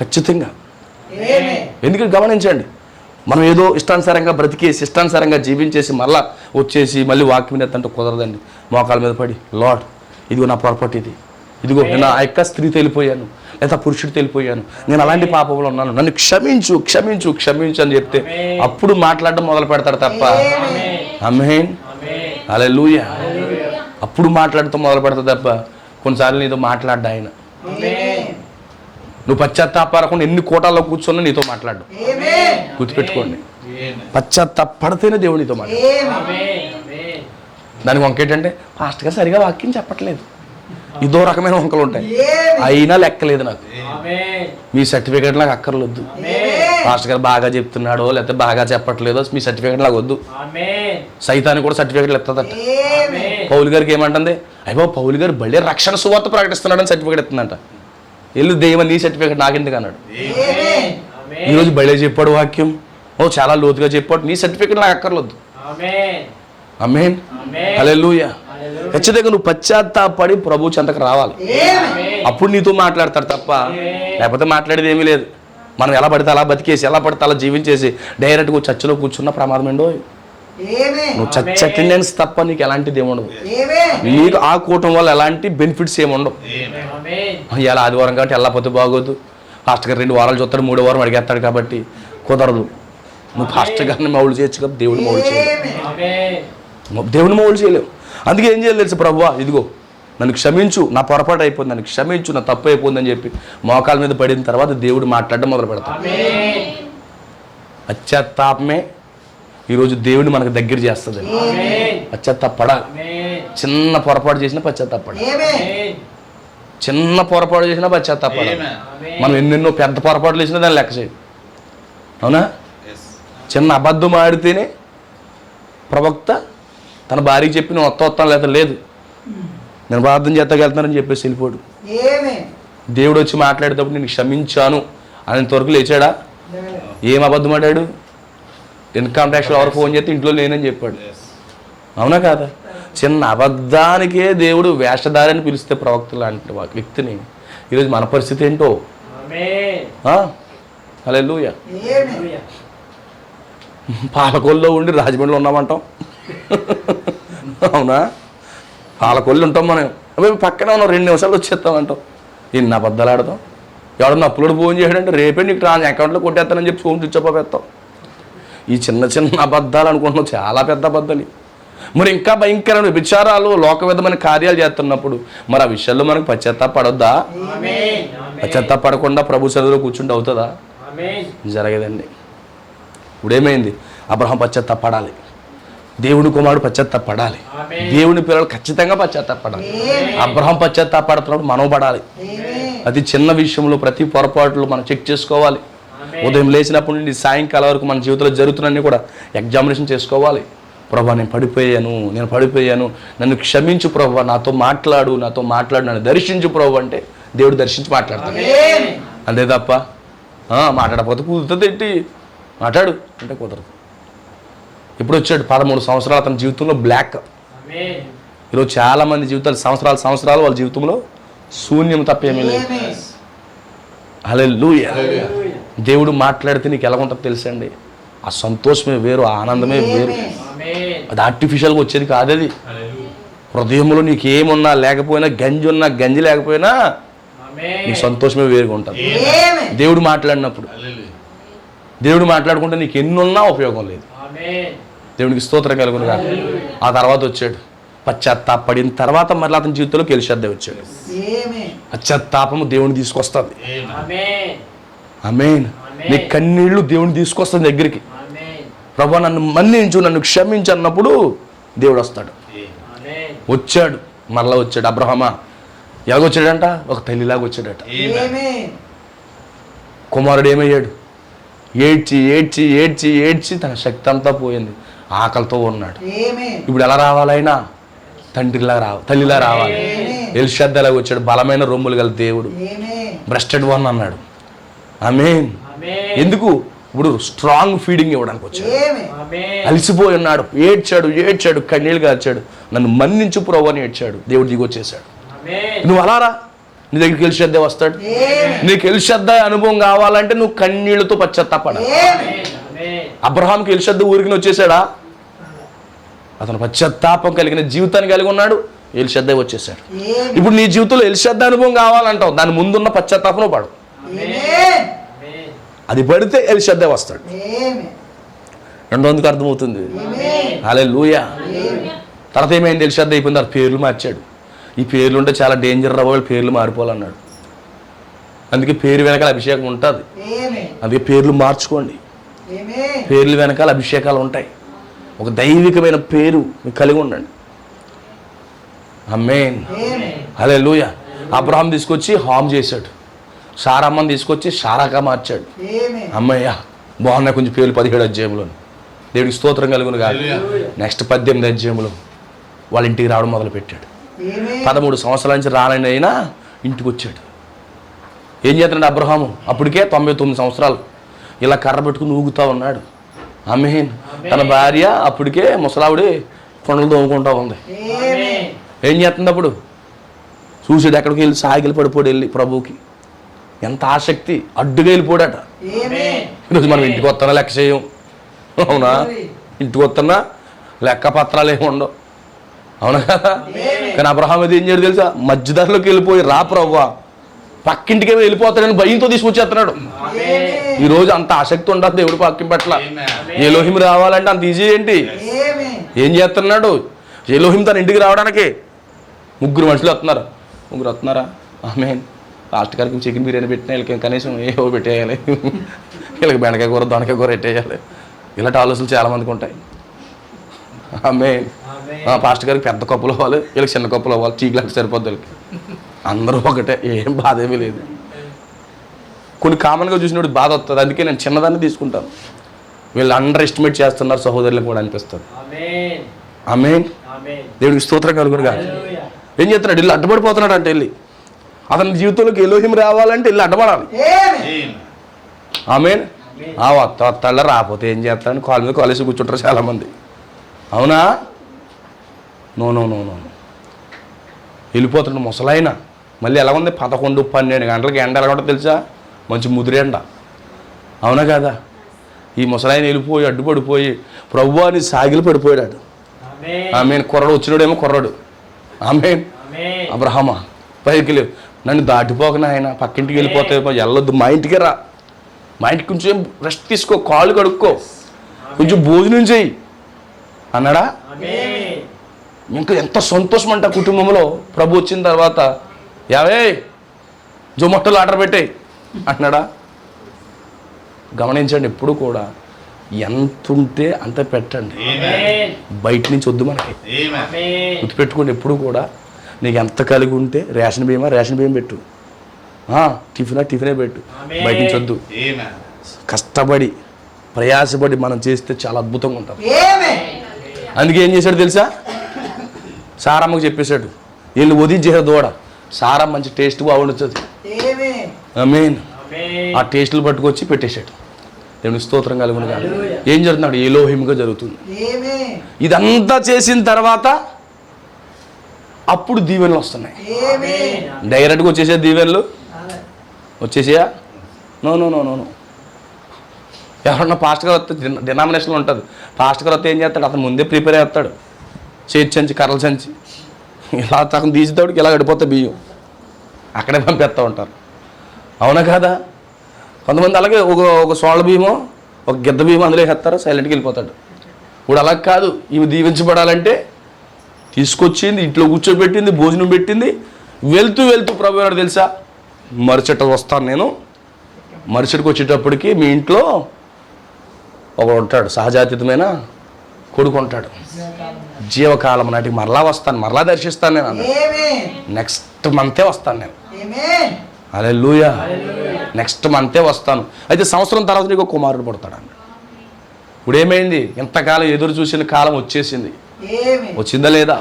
Speaker 1: ఖచ్చితంగా. ఎందుకంటే గమనించండి, మనం ఏదో ఇష్టానుసారంగా బ్రతికేసి ఇష్టానుసారంగా జీవించేసి మళ్ళీ వచ్చేసి మళ్ళీ వాక్యం ఎత్తంటే కుదరదండి. మోకాల మీద పడి లార్డ్ ఇదిగో నా పొరపాటు, ఇదిగో నేను ఆ యొక్క స్త్రీతో వెళ్ళిపోయాను, లేదా పురుషుడితో వెళ్ళిపోయాను, నేను అలాంటి పాపంలో ఉన్నాను, నన్ను క్షమించు క్షమించు క్షమించు అని చెప్తే అప్పుడు మాట్లాడడం మొదలు పెడతాడు తప్ప. ఆమేన్, హల్లెలూయా. అప్పుడు మాట్లాడటం మొదలు పెడతాడు తప్ప కొన్నిసార్లు నీతో మాట్లాడ్డా ఆయన. నువ్వు పశ్చాత్తాపడకుండా ఎన్ని కోటాల్లో కూర్చున్నా నీతో మాట్లాడు. గుర్తుపెట్టుకోండి, పశ్చాత్తాపడితేనే దేవుడు నీతో మాట్లాడు. దానికి వంకేటంటే పాస్టర్ గారు సరిగా వాక్యం చెప్పట్లేదు, ఇదో రకమైన వంకలు ఉంటాయి. అయినా లెక్కలేదు నాకు. మీ సర్టిఫికేట్ నాకు అక్కర్లొద్దు. పాస్టర్ గారు బాగా చెప్తున్నాడో లేకపోతే బాగా చెప్పట్లేదో మీ సర్టిఫికేట్ నాకు వద్దు. సైతానికి కూడా సర్టిఫికేట్లు ఎత్తదట. పౌలు గారికి ఏమంటుంది, అయ్యో పౌలు గారు బళ్ళే రక్షణ సువార్త ప్రకటిస్తున్నాడని సర్టిఫికేట్ ఎత్తుందంట. వెళ్ళు దేవ నీ సర్టిఫికేట్ నాకెందుకు అన్నాడు. ఈరోజు బళ్ళే చెప్పాడు వాక్యం, చాలా లోతుగా చెప్పాడు, నీ సర్టిఫికేట్ నాకు అక్కర్లొద్దు. ఆమేన్, హల్లెలూయా. ఖచ్చితంగా నువ్వు పశ్చాత్తాపడి ప్రభు చెంతకు రావాలి. అప్పుడు నీతో మాట్లాడతాడు తప్ప లేకపోతే మాట్లాడేది ఏమీ లేదు. మనం ఎలా పడితే అలా బతికేసి ఎలా పడితే అలా జీవించేసి డైరెక్ట్గా చర్చలో కూర్చున్న ప్రమాదం ఏంటో. నువ్వు చర్చ అటెండెన్స్ తప్ప నీకు ఎలాంటిది ఏముండదు. నీకు ఆ కూటమి వల్ల ఎలాంటి బెనిఫిట్స్ ఏముండవు. ఇలా ఆదివారం కాబట్టి వెళ్ళకపోతే బాగోదు, పాస్టర్ గారు 2 వారాలు చూస్తాడు, 3వ వారం అడిగేస్తాడు కాబట్టి కుదరదు. నువ్వు పాస్టర్ గారిని మౌలు చేయొచ్చు కదా, దేవుడిని మౌలు చేయలేవు. దేవుని మౌలు చేయలేవు. అందుకే ఏం చేయాలి తెలుసు, ప్రభువా ఇదిగో నన్ను క్షమించు, నా పొరపాటు అయిపోయింది, నన్ను క్షమించు, నా తప్పు అయిపోయిందని చెప్పి మోకాల మీద పడిన తర్వాత దేవుడు మాట్లాడడం మొదలు పెడతాడు. పశ్చాత్తాపమే ఈరోజు దేవుడిని మనకు దగ్గర చేస్తుంది. పశ్చాత్తాపడాలి. చిన్న పొరపాటు చేసినా పశ్చాత్తాపడాలి, చిన్న పొరపాటు చేసినా పశ్చాత్తాపడాలి. మనం ఎన్నెన్నో పెద్ద పొరపాట్లు చేసినా దాన్ని లెక్క చేయదు. అవునా? చిన్న అబద్ధం ఆడితేనే ప్రవక్త తన భార్యకి చెప్పి నేను వస్తాను లేదా లేదు, నేను ప్రార్థన చేస్తాకెళ్తున్నానని చెప్పేసి వెళ్ళిపోడు. దేవుడు వచ్చి మాట్లాడేటప్పుడు నేను క్షమించాను అనేంతవరకు లేచాడా? ఏం అబద్ధం ఆడాడు? ఇన్కమ్ ట్యాక్స్ ఎవరు ఫోన్ చేస్తే ఇంట్లో లేనని చెప్పాడు. అవునా కాదా? చిన్న అబద్ధానికే దేవుడు వేషధారని పిలిస్తే ప్రవక్త లాంటి వ్యక్తిని ఈరోజు మన పరిస్థితి ఏంటో. హల్లెలూయా. పాలకొల్లో ఉండి రాజమండ్రిలో ఉన్నామంటాం. అవునా? పాలకొల్లు ఉంటాం మనం, మేము పక్కనే ఉన్నాం, 2 నిమిషాలు వచ్చేస్తామంటాం. ఇన్ని అబద్ధాలు ఆడతాం. ఎవడన్నా అప్పులోడు ఫోన్ చేయడంటే రేపే నీకు అకౌంట్లో కొట్టేస్తానని చెప్పి ఫోన్ స్విచ్ ఆఫ్ పెడతాం. ఈ చిన్న చిన్న అబద్ధాలు అనుకుంటున్నాం, చాలా పెద్ద అబద్ధాలు. మరి ఇంకా భయంకరమైన విచారాలు లోకవిధమైన కార్యాలు చేస్తున్నప్పుడు మరి ఆ విషయాల్లో మనకు పశ్చాత్తాపడొద్దా? పశ్చాత్తాపడకుండా ప్రభు సన్నిధిలో కూర్చుంటే అవుతుందా? జరగదండి. ఇప్పుడేమైంది? అబ్రహాం పశ్చాత్తాపడాలి, దేవుని కుమారుడు పశ్చాత్తాపడాలి, దేవుని పిల్లలు ఖచ్చితంగా పశ్చాత్తాపడాలి. అబ్రహాం పశ్చాత్తాపడుతున్నప్పుడు మనం పడాలి. అతి చిన్న విషయంలో ప్రతి పొరపాట్లు మనం చెక్ చేసుకోవాలి. ఉదయం లేచినప్పటి నుండి సాయంకాలం వరకు మన జీవితంలో జరుగుతున్నన్నీ కూడా ఎగ్జామినేషన్ చేసుకోవాలి. ప్రభా నేను పడిపోయాను, నన్ను క్షమించు ప్రభా, నాతో మాట్లాడు, నన్ను దర్శించు ప్రభు అంటే దేవుడు దర్శించి మాట్లాడతాడు. అంతే తప్ప మాట్లాడకపోతే కుదురుతుంది ఏంటి? మాట్లాడు అంటే కుదరదు. ఇప్పుడు వచ్చాడు 13 సంవత్సరాలు అతని జీవితంలో బ్లాక్. ఈరోజు చాలా మంది జీవితాలు సంవత్సరాలు వాళ్ళ జీవితంలో శూన్యం తప్పేమీ లేదు. హల్లెలూయా. దేవుడు మాట్లాడితే నీకు ఎలా ఉంటుందో తెలుసండి. ఆ సంతోషమే వేరు, ఆ ఆనందమే వేరు. అది ఆర్టిఫిషియల్గా వచ్చేది కాదు. అది హృదయంలో నీకు ఏమున్నా లేకపోయినా, గంజి ఉన్నా గంజి లేకపోయినా నీ సంతోషమే వేరుగా ఉంటుంది. దేవుడు మాట్లాడినప్పుడు, దేవుడు మాట్లాడుకుంటే నీకు ఎన్నున్నా ఉపయోగం లేదు. దేవునికి స్తోత్రం కలుగును కాక. ఆ తర్వాత వచ్చాడు పశ్చాత్తాపడిన తర్వాత మళ్ళీ అతని జీవితంలో గెలిచేద్దే వచ్చాడు. పశ్చాత్తాపము దేవుని తీసుకొస్తుంది. ఆమేన్. నీ కన్నీళ్లు దేవుని తీసుకొస్తుంది దగ్గరికి. ప్రభు నన్ను మన్నించు, నన్ను క్షమించు అన్నప్పుడు దేవుడు వస్తాడు. వచ్చాడు మరలా వచ్చాడు. అబ్రహామా ఎలాగొచ్చాడంట? ఒక తల్లిలాగా వచ్చాడట. కుమారుడు ఏమయ్యాడు? ఏడ్చి ఏడ్చి ఏడ్చి ఏడ్చి తన శక్తి అంతా పోయింది, ఆకలితో ఉన్నాడు. ఇప్పుడు ఎలా రావాలైనా? తండ్రిలా తల్లిలా రావాలి. ఎల్షద్దలాగా వచ్చాడు, బలమైన రొమ్ములు గల దేవుడు. బ్రెస్టెడ్ వన్ అన్నాడు. ఆమేన్. ఎందుకు? ఇప్పుడు స్ట్రాంగ్ ఫీడింగ్ ఇవ్వడానికి వచ్చాడు. అలసిపోయి ఉన్నాడు, ఏడ్చాడు ఏడ్చాడు, కన్నీళ్ళు గార్చాడు. నన్ను మన్నించు ప్రభువా అని ఏడ్చాడు. దేవుడు దిగొచ్చేసాడు. నువ్వు అలా రా, నీ దగ్గరికి ఎల్షద్దా వస్తాడు. నీకు ఎల్షద్దా అనుభవం కావాలంటే నువ్వు కన్నీళ్లతో పశ్చాత్తాపడాలి. అబ్రహాంకి ఎల్షద్దా ఊరికి వచ్చేసాడా? అతను పశ్చాత్తాపం కలిగిన జీవితాన్ని కలిగి ఉన్నాడు, ఎల్షద్దా వచ్చేసాడు. ఇప్పుడు నీ జీవితంలో ఎల్షద్దా అనుభవం కావాలంటావు, దాని ముందున్న పశ్చాత్తాపం పడు. అది పడితే ఎల్షద్దా వస్తాడు. రెండోందుకు అర్థమవుతుంది. హల్లెలూయా. తర్వాత ఏమైంది? ఎల్షద్దా అయిపోయింది, ఆ పేర్లు మార్చాడు. ఈ పేర్లు ఉంటే చాలా డేంజర్ రా, వాళ్ళు పేర్లు మారిపోవాలన్నాడు. అందుకే పేరు వెనకాల అభిషేకం ఉంటుంది. అందుకే పేర్లు మార్చుకోండి. పేర్లు వెనకాల అభిషేకాలు ఉంటాయి. ఒక దైవికమైన పేరు మీకు కలిగి ఉండండి. ఆమేన్. హల్లెలూయా. అబ్రహాం తీసుకొచ్చి హామ్ చేశాడు, సారమ్మని తీసుకొచ్చి సారాగా మార్చాడు. అమ్మయ్య బాగున్నాయి కొంచెం పేర్లు 17 అధ్యాయంలో. దేవుడికి స్తోత్రం కలుగును కాదు. నెక్స్ట్ 18 అధ్యాయంలో వాళ్ళ ఇంటికి రావడం మొదలుపెట్టాడు. 13 సంవత్సరాల నుంచి రానని అయినా ఇంటికి వచ్చాడు. ఏం చేస్తున్నాడు అబ్రహాము? అప్పటికే 99 సంవత్సరాలు ఇలా కర్ర పెట్టుకుని ఊగుతూ ఉన్నాడు. ఆమేన్. తన భార్య అప్పటికే ముసలావిడి కొండలు తోముకుంటూ ఉంది. ఏం చేస్తుంది అప్పుడు? చూసాడు, ఎక్కడికి వెళ్ళి సాగిలి పడిపోడు వెళ్ళి ప్రభువుకి. ఎంత ఆసక్తి, అడ్డుగా వెళ్ళిపోడట. ఈరోజు మనం ఇంటికి వస్తున్నా లెక్క చేయం, అవునా? ఇంటికి వస్తున్నా లెక్క పత్రాలు ఏమి ఉండవు, అవునా కదా? కానీ అబ్రహాం అది ఏం చేయడు తెలుసా? మధ్యదారిలోకి వెళ్ళిపోయి రా ప్రభువా, పక్కింటికి వెళ్ళిపోతాడని భయంతో తీసుకొచ్చేస్తున్నాడు. ఈరోజు అంత ఆసక్తి ఉండదు దేవుడి వాక్యం పట్ల. ఎలోహిం రావాలంటే అంత ఈజీ ఏంటి? ఏం చేస్తున్నాడు? ఎలోహిం తన ఇంటికి రావడానికి 3 మనుషులు వస్తున్నారు. 3 వస్తున్నారా? ఆమేన్. లాస్ట్ గారికి చికెన్ బిర్యానీ పెట్టినా వీళ్ళకి కనీసం ఏవో పెట్టేయాలి, వీళ్ళకి బెండకాయ కూర దొండకాయ కూర పెట్టేయాలి. ఇలాంటి ఆలోచనలు చాలామందికి ఉంటాయి. ఆమేన్. పాస్టర్ గారికి పెద్ద కప్పులు అవ్వాలి, వీళ్ళకి చిన్న కప్పులు అవ్వాలి, చీకులకు సరిపోద్ది. వీళ్ళకి అందరూ ఒకటే, ఏం బాధ ఏమీ లేదు. కొన్ని కామన్గా చూసినప్పుడు బాధ వస్తుంది. అందుకే నేను చిన్నదాన్ని తీసుకుంటాను. వీళ్ళు అండర్ ఎస్టిమేట్ చేస్తున్నారు సహోదరులకు కూడా అనిపిస్తుంది. ఆమేన్. దేవుడికి స్తోత్రం కలుగును కాదు. ఏం చేస్తున్నాడు? ఇల్లు అడ్డపడిపోతున్నాడు అంటే వెళ్ళి అతని జీవితంలోకి ఎలోహిం రావాలంటే ఇల్లు అడ్డపడాలి. ఆమేన్. వస్తాళ్ళ రాకపోతే ఏం చేస్తాను? కాలు మీద కాలేసి కూర్చుంటారు చాలామంది, అవునా? నో నో నో నో వెళ్ళిపోతున్నాడు ముసలాయన. మళ్ళీ ఎలా ఉంది? 11-12 గంటలకి ఎండ ఎలా ఉంటుందో తెలుసా? మంచి ముదిరి ఎండ, అవునా కదా? ఈ ముసలాయన వెళ్ళిపోయి అడ్డుపడిపోయి ప్రభువా అని సాగిలి పడిపోయాడు. ఆమేన్. కుర్రాడు వచ్చినాడేమో కుర్రాడు. ఆమేన్. అబ్రహామా పైకి లేవు, నన్ను దాటిపోకనా ఆయన, పక్కింటికి వెళ్ళిపోతే వెళ్ళొద్దు, మా ఇంటికే రా, మా ఇంటికి కొంచెం రెస్ట్ తీసుకో, కాళ్ళు కడుక్కో, కొంచెం భోజనం చెయ్యి అన్నాడా? ఇంకా ఎంత సంతోషం అంట కుటుంబంలో. ప్రభు వచ్చిన తర్వాత యావే జొమాటోలో ఆర్డర్ పెట్టాయి అన్నాడా? గమనించండి, ఎప్పుడు కూడా ఎంత ఉంటే అంత పెట్టండి, బయట నుంచి వద్దు మనకి. గుర్తుపెట్టుకోండి, ఎప్పుడు కూడా నీకు ఎంత కలిగి ఉంటే రేషన్ బియ్యం పెట్టు, టిఫినే పెట్టు, బయట నుంచి వద్దు. కష్టపడి ప్రయాసపడి మనం చేస్తే చాలా అద్భుతంగా ఉంటుంది. అందుకే ఏం చేశాడు తెలుసా? సారమ్మకు చెప్పేశాడు, వీళ్ళు వదిలించేసాడు దూడ. సారమ్మ మంచి టేస్ట్ బాగుండుతుంది. ఆమేన్. ఆ టేస్టులు పట్టుకొచ్చి పెట్టేశాడు. దేవుని స్తోత్రం కలుగును కాదు. ఏం జరుగుతున్నాడు? ఎలోహింగా జరుగుతుంది. ఇదంతా చేసిన తర్వాత అప్పుడు దీవెనలు వస్తున్నాయి. డైరెక్ట్గా వచ్చేసే దీవెనలు వచ్చేసాయా? No no no no no. ఎవరన్నా పాస్టర్ గారు వస్తే డినామినేషన్లో ఉంటుంది. పాస్టర్ గారు వస్తే ఏం చేస్తాడు? అతను ముందే ప్రిపేర్ చేస్తాడు. చేతి సంచి, కర్రల సంచి ఇలా తను తీసేటోడికి ఇలా గడిపోతాయి బియ్యం, అక్కడే పంపిస్తూ ఉంటారు, అవునా కాదా? కొంతమంది అలాగే ఒక సోళ్ళ బియ్యమో ఒక గిద్ద బియ్యమో అందులో వేస్తారు, సైలెంట్కి వెళ్ళిపోతాడు. ఇప్పుడు అలా కాదు. ఇవి దీవించబడాలంటే తీసుకొచ్చింది, ఇంట్లో కూర్చోబెట్టింది, భోజనం పెట్టింది. వెళ్తూ ప్రభు ఎవరు తెలుసా? మరుసట వస్తాను నేను. మరుసటికి వచ్చేటప్పటికి మీ ఇంట్లో ఒక ఉంటాడు, సహజాతీతమైన కొడుకు ఉంటాడు, జీవకాలం నాటికి మరలా వస్తాను, మరలా దర్శిస్తాను నేను అన్నాడు. నెక్స్ట్ మంతే వస్తాను నేను. హల్లెలూయా. నెక్స్ట్ మంతే వస్తాను. అయితే సంవత్సరం తర్వాత నీకు కుమారుడు పుడతాడు అన్నాడు. ఇప్పుడు ఏమైంది? ఎంతకాలం ఎదురు చూసిన కాలం వచ్చేసింది. వచ్చిందా లేదా?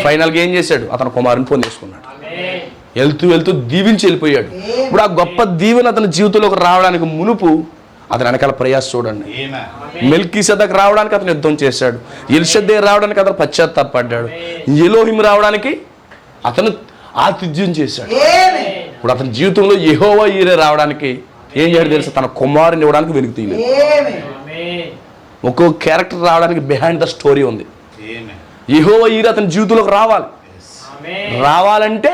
Speaker 1: ఫైనల్గా ఏం చేశాడు? అతను కుమారుని పొందేసుకున్నాడు. వెళ్తూ దీవించి వెళ్ళిపోయాడు. ఇప్పుడు ఆ గొప్ప దీవెన అతని జీవితంలోకి రావడానికి మునుపు అతని వెనకాల ప్రయాస చూడండి. మెల్కీసెదెకు రావడానికి అతను యుద్ధం చేశాడు. ఎల్షద్దై రావడానికి అతను పశ్చాత్తాపడ్డాడు. ఎలోహిం రావడానికి అతను ఆతిథ్యం చేశాడు. ఇప్పుడు అతని జీవితంలో యెహోవా ఈరే రావడానికి ఏం చేయాలి తెలుసా? తన కుమారుని ఇవ్వడానికి వెనుక తీయలేదు. ఒక్కో క్యారెక్టర్ రావడానికి బిహైండ్ ద స్టోరీ ఉంది. యెహోవా ఈరే అతని జీవితంలోకి రావాలంటే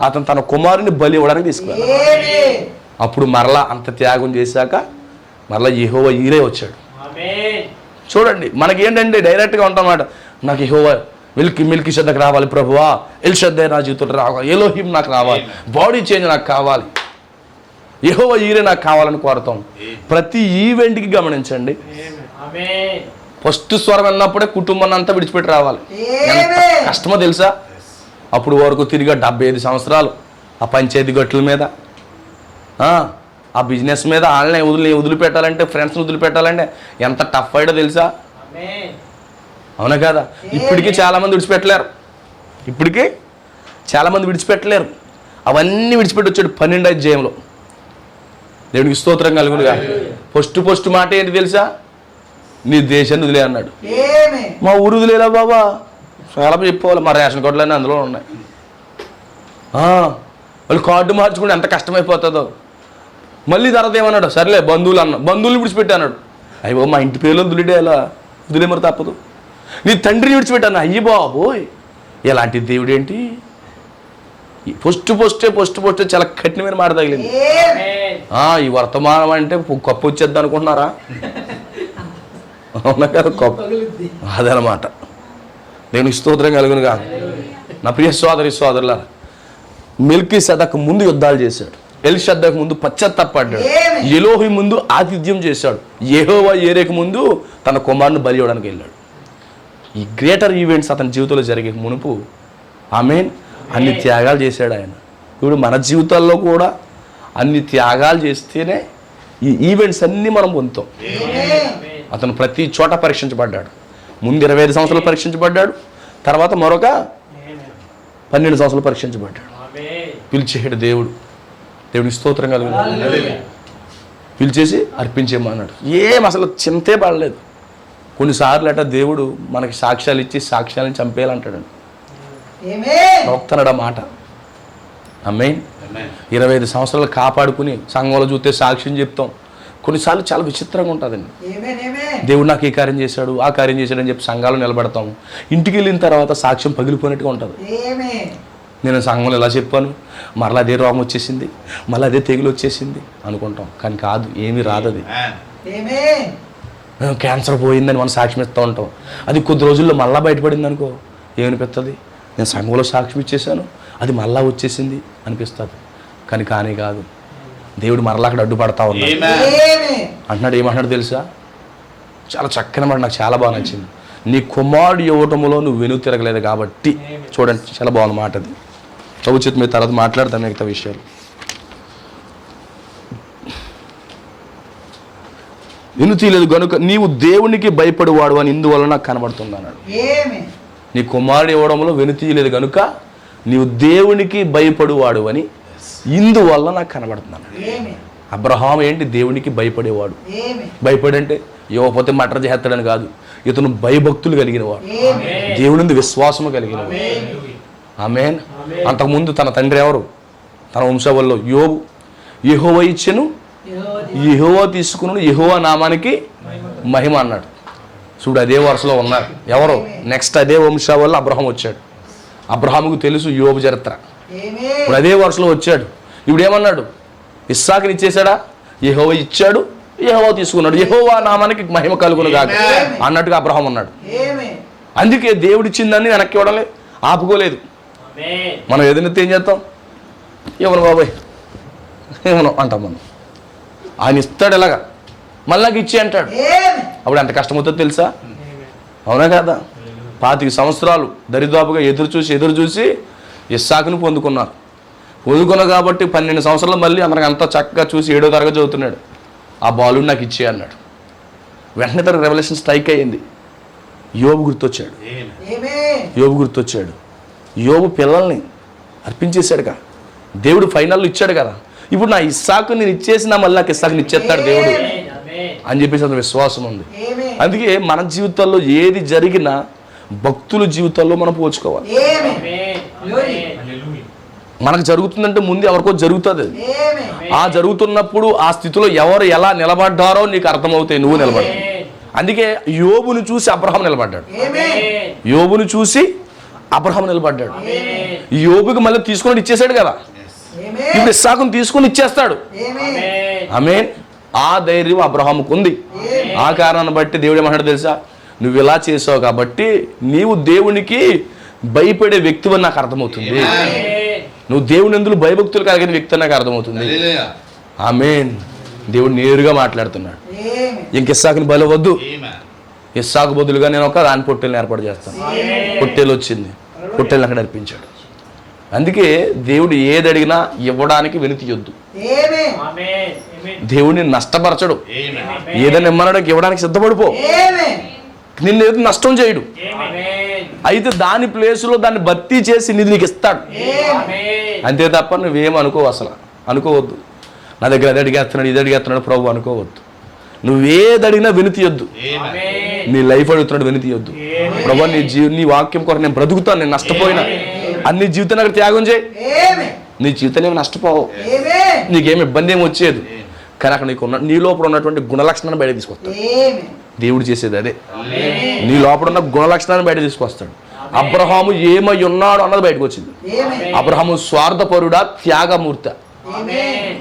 Speaker 1: అతను తన కుమారుని బలి ఇవ్వడానికి తీసుకువెళ్ళాలి. అప్పుడు మరలా అంత త్యాగం చేశాక మరలా యెహోవా ఈరే వచ్చాడు. చూడండి, మనకేంటంటే డైరెక్ట్గా ఉంటామన్నమాట. నాకు యెహోవా మెల్కీసెదెకు రావాలి ప్రభువా, ఎల్షద్దై నా జీవితంలో రావాలి, ఎలోహిం నాకు రావాలి, బాడీ చేంజ్ నాకు కావాలి, యెహోవా ఈరే నాకు కావాలని కోరతాం. ప్రతి ఈవెంట్కి గమనించండి, ఫస్ట్ స్వరం అన్నప్పుడే కుటుంబాన్ని అంతా విడిచిపెట్టి రావాలి. ఎంత కష్టమో తెలుసా? అప్పుడు వరకు తిరిగా 75 సంవత్సరాలు ఆ పంచాయతీ గట్టుల మీద, ఆ బిజినెస్ మీద వాళ్ళని వదిలిపెట్టాలంటే, ఫ్రెండ్స్ని వదిలిపెట్టాలంటే ఎంత టఫ్ అయ్యో తెలుసా? అవునా కదా? ఇప్పటికీ చాలామంది విడిచిపెట్టలేరు. అవన్నీ విడిచిపెట్టి వచ్చాడు 12వ అధ్యాయంలో. దేవునికి స్తోత్రం కలుగునుగా. ఫస్ట్ మాట ఏంటి తెలుసా? నీ దేశాన్ని వదిలే అన్నాడు. మా ఊరు వదిలేలా బాబా? చాలా చెప్పుకోవాలి. మా రేషన్ కార్డులన్నీ అందులో ఉన్నాయి. వాళ్ళు కార్డు మార్చుకుంటే ఎంత కష్టమైపోతుందో. మళ్ళీ తర్వాత ఏమన్నాడు? సర్లే బంధువులు విడిచిపెట్టి అన్నాడు. అయ్యో మా ఇంటి పేర్లో వదిలే మరి తప్పదు. నీ తండ్రిని విడిచిపెట్టాను. అయ్యి బాబోయ్, ఎలాంటి దేవుడు ఏంటి? ఫస్ట్ చాలా కఠినమైన మాట తగిలింది. ఈ వర్తమానం అంటే కప్పు వచ్చేద్ది అనుకుంటున్నారా? అవునా కదా? కప్పు అదనమాట. దేవునికి స్తోత్రం కలుగునుగా. నా ప్రియ సోదరులారా, మెల్కీసెదెకు ముందు యుద్ధాలు చేశాడు, ఎల్షద్దైకు ముందు పశ్చాత్తాపడ్డాడు, ఎలోహిం ముందు ఆతిథ్యం చేశాడు, యెహోవా ఈరేకు ముందు తన కుమారుని బలి ఇవ్వడానికి వెళ్ళాడు. ఈ గ్రేటర్ ఈవెంట్స్ అతని జీవితంలో జరిగే మునుపు ఆమేన్ అన్ని త్యాగాలు చేశాడు ఆయన. ఇప్పుడు మన జీవితాల్లో కూడా అన్ని త్యాగాలు చేస్తేనే ఈ ఈవెంట్స్ అన్నీ మనం పొందుతాం. అతను ప్రతి చోట పరీక్షించబడ్డాడు. ముందు 25 సంవత్సరాలు పరీక్షించబడ్డాడు, తర్వాత మరొక 12 సంవత్సరాలు పరీక్షించబడ్డాడు. పిలిచేడు దేవుడికి స్తోత్రం కలుగును. పిలిచేసి అర్పించేమన్నాడు. అసలు చింతే పడలేదు. కొన్నిసార్లు అట దేవుడు మనకి సాక్ష్యాలు ఇచ్చి సాక్ష్యాలను చంపేయాలంటాడండి. నోక్తనడా మాట. ఆమేన్. 25 సంవత్సరాలు కాపాడుకుని సంఘంలో చూస్తే సాక్ష్యం చెప్తాం. కొన్నిసార్లు చాలా విచిత్రంగా ఉంటుందండి. దేవుడు నాకు ఈ కార్యం చేశాడు, ఆ కార్యం చేశాడు అని చెప్పి సంఘాలు నిలబడతాము. ఇంటికి వెళ్ళిన తర్వాత సాక్ష్యం పగిలిపోయినట్టుగా ఉంటుంది. నేను సంఘంలో ఎలా చెప్పాను, మరలా అదే రోగం వచ్చేసింది, మళ్ళీ అదే తెగులు వచ్చేసింది అనుకుంటాం. కానీ కాదు, ఏమీ రాదు. అది క్యాన్సర్ పోయిందని మనం సాక్ష్యం ఇస్తూ ఉంటాం. అది కొద్ది రోజుల్లో మళ్ళీ బయటపడింది అనుకో, ఏమనిపిస్తుంది? నేను సంఘంలో సాక్ష్యం ఇచ్చేసాను, అది మళ్ళా వచ్చేసింది అనిపిస్తుంది. కానీ కాదు, దేవుడు మరలా అక్కడ అడ్డుపడతా ఉన్నాడు. అంటున్నాడు. ఏమంటున్నాడు తెలుసా? చాలా చక్కని మాట, నాకు చాలా బాగా నచ్చింది. నీ కుమారుడు ఇవ్వటంలో నువ్వు వెనుక తిరగలేదు కాబట్టి. చూడండి, చాలా బాగుంది మాట. అది చదువుచేత మీ తర్వాత మాట్లాడతాను మిగతా విషయాలు. వెనుక తీయలేదు కనుక నీవు దేవునికి భయపడేవాడు అని ఇందువల్ల నాకు కనబడుతుంది అన్నాడు. నీ కుమారుడు ఇవ్వడంలో వెనుక తీయలేదు కనుక నీవు దేవునికి భయపడేవాడు అని ఇందువల్ల నాకు కనబడుతున్నాను. అబ్రహాము ఏంటి? దేవునికి భయపడేవాడు. భయపడంటే ఇవ్వకపోతే మటర్ చేస్తాడని కాదు, ఇతను భయభక్తులు కలిగిన వాడు, దేవుని విశ్వాసము కలిగిన వాడు. ఆమేన్. అంతకుముందు తన తండ్రి ఎవరు? తన వంశవల్లో యోబు. యెహోవా ఇచ్చెను, యెహోవా తీసుకును, యెహోవా నామానికి మహిమ అన్నాడు. చూడు, అదే వరుసలో ఉన్నారు. ఎవరు? నెక్స్ట్ అదే వంశవల్లో అబ్రహాం వచ్చాడు. అబ్రహాముకు తెలుసు యోబు చరిత్ర. ఇప్పుడు అదే వరుసలో వచ్చాడు. ఇప్పుడు ఏమన్నాడు? ఇస్సాకుని ఇచ్చేసాడా? యెహోవా ఇచ్చాడు, యెహోవా తీసుకున్నాడు, యెహోవా నామానికి మహిమ కలుగును గాక అన్నట్టుగా అబ్రహాం అన్నాడు. అందుకే దేవుడు ఇచ్చిందని వెనక్కి ఇవ్వడం ఆపుకోలేదు. మనం ఏదైనా ఏం చేస్తాం? ఇవ్వను బాబాయ్, ఇవ్వను అంటాం మనం. ఆయన ఇస్తాడు ఎలాగా, మళ్ళీ నాకు ఇచ్చి అంటాడు. అప్పుడు ఎంత కష్టమవుతుందో తెలుసా? అవునా కదా? 25 సంవత్సరాలు దరిదాపుగా ఎదురు చూసి ఇస్సాకును పొందుకున్నారు. పొందుకున్నారు కాబట్టి 12 సంవత్సరాలు మళ్ళీ అందరికి అంతా చక్కగా చూసి 7వ తరగతి చదువుతున్నాడు. ఆ బాలుని నాకు ఇచ్చే అన్నాడు. వెంటనే తన రెవల్యూషన్ స్ట్రైక్ అయ్యింది. యోబు గుర్తొచ్చాడు. యోబు పిల్లల్ని అర్పించేశాడుగా, దేవుడు ఫైనల్లో ఇచ్చాడు కదా. ఇప్పుడు నా ఇస్సాకు నేను ఇచ్చేసినా మళ్ళీ నాకు ఇస్సాకుని ఇచ్చేస్తాడు దేవుడు అని చెప్పేసి అంత విశ్వాసం ఉంది. అందుకే మన జీవితాల్లో ఏది జరిగినా భక్తుల జీవితాల్లో మనం పోల్చుకోవాలి. మనకు జరుగుతుందంటే ముందు ఎవరికో జరుగుతుంది. ఆ జరుగుతున్నప్పుడు ఆ స్థితిలో ఎవరు ఎలా నిలబడ్డారో నీకు అర్థమవుతాయి, నువ్వు నిలబడ్డా. అందుకే యోబును చూసి అబ్రహాం నిలబడ్డాడు. యోబుకి మళ్ళీ తీసుకొని ఇచ్చేసాడు కదా, ఇప్పుడు ఇస్సాకును తీసుకొని ఇచ్చేస్తాడు. ఆమేన్. ఆ ధైర్యం అబ్రహాముకు ఉంది. ఆ కారణాన్ని బట్టి దేవుడు ఏమంటాడు తెలుసా, నువ్వు ఇలా చేసావు కాబట్టి నీవు దేవునికి భయపడే వ్యక్తి అని నాకు అర్థమవుతుంది. నువ్వు దేవుని ఎందుకు భయభక్తులు కలిగిన వ్యక్తి అని నాకు అర్థమవుతుంది. ఆమేన్. దేవుడు నేరుగా మాట్లాడుతున్నాడు. ఇంక ఇస్సాకుని బలవద్దు, ఇస్సాకు బదులుగా నేను ఒక దాని పొట్టేలను ఏర్పాటు చేస్తాను. పొట్టేలు వచ్చింది, పొట్టేలను అక్కడ అర్పించాడు. అందుకే దేవుడు ఏది అడిగినా ఇవ్వడానికి వెనుతియొద్దు. దేవుడిని నష్టపరచడు. ఏదైనా ఇమ్మనడానికి ఇవ్వడానికి సిద్ధపడిపో. నిన్ను ఏదో నష్టం చేయడు. అయితే దాని ప్లేసులో దాన్ని భర్తీ చేసి నిధి నీకు ఇస్తాడు. అంతే తప్ప నువ్వేం అనుకోవద్దు. నా దగ్గర అది అడిగేస్తున్నాడు, ఇది అడిగేస్తున్నాడు ప్రభు అనుకోవద్దు. నువ్వేది అడిగినా వెనుతియొద్దు. నీ లైఫ్ అడుగుతున్నాడు, వెనుతియొద్దు. ప్రభు నీ వాక్యం కొరకు నేను బ్రతుకుతాను, నేను నష్టపోయినా అన్ని జీవితాన్ని అక్కడ త్యాగం చేయి. నీ జీవితాన్ని ఏమి నష్టపోవు, నీకేమి ఇబ్బంది ఏమి వచ్చేది. కానీ అక్కడ నీ లోపల ఉన్నటువంటి గుణలక్షణాన్ని బయట తీసుకొస్తాడు. దేవుడు చేసేది అదే. నీ లోపల ఉన్న గుణలక్షణాన్ని బయట తీసుకొస్తాడు. అబ్రహాము ఏమై ఉన్నాడు అన్నది బయటకు వచ్చింది. అబ్రహాము స్వార్థపరుడా, త్యాగమూర్త,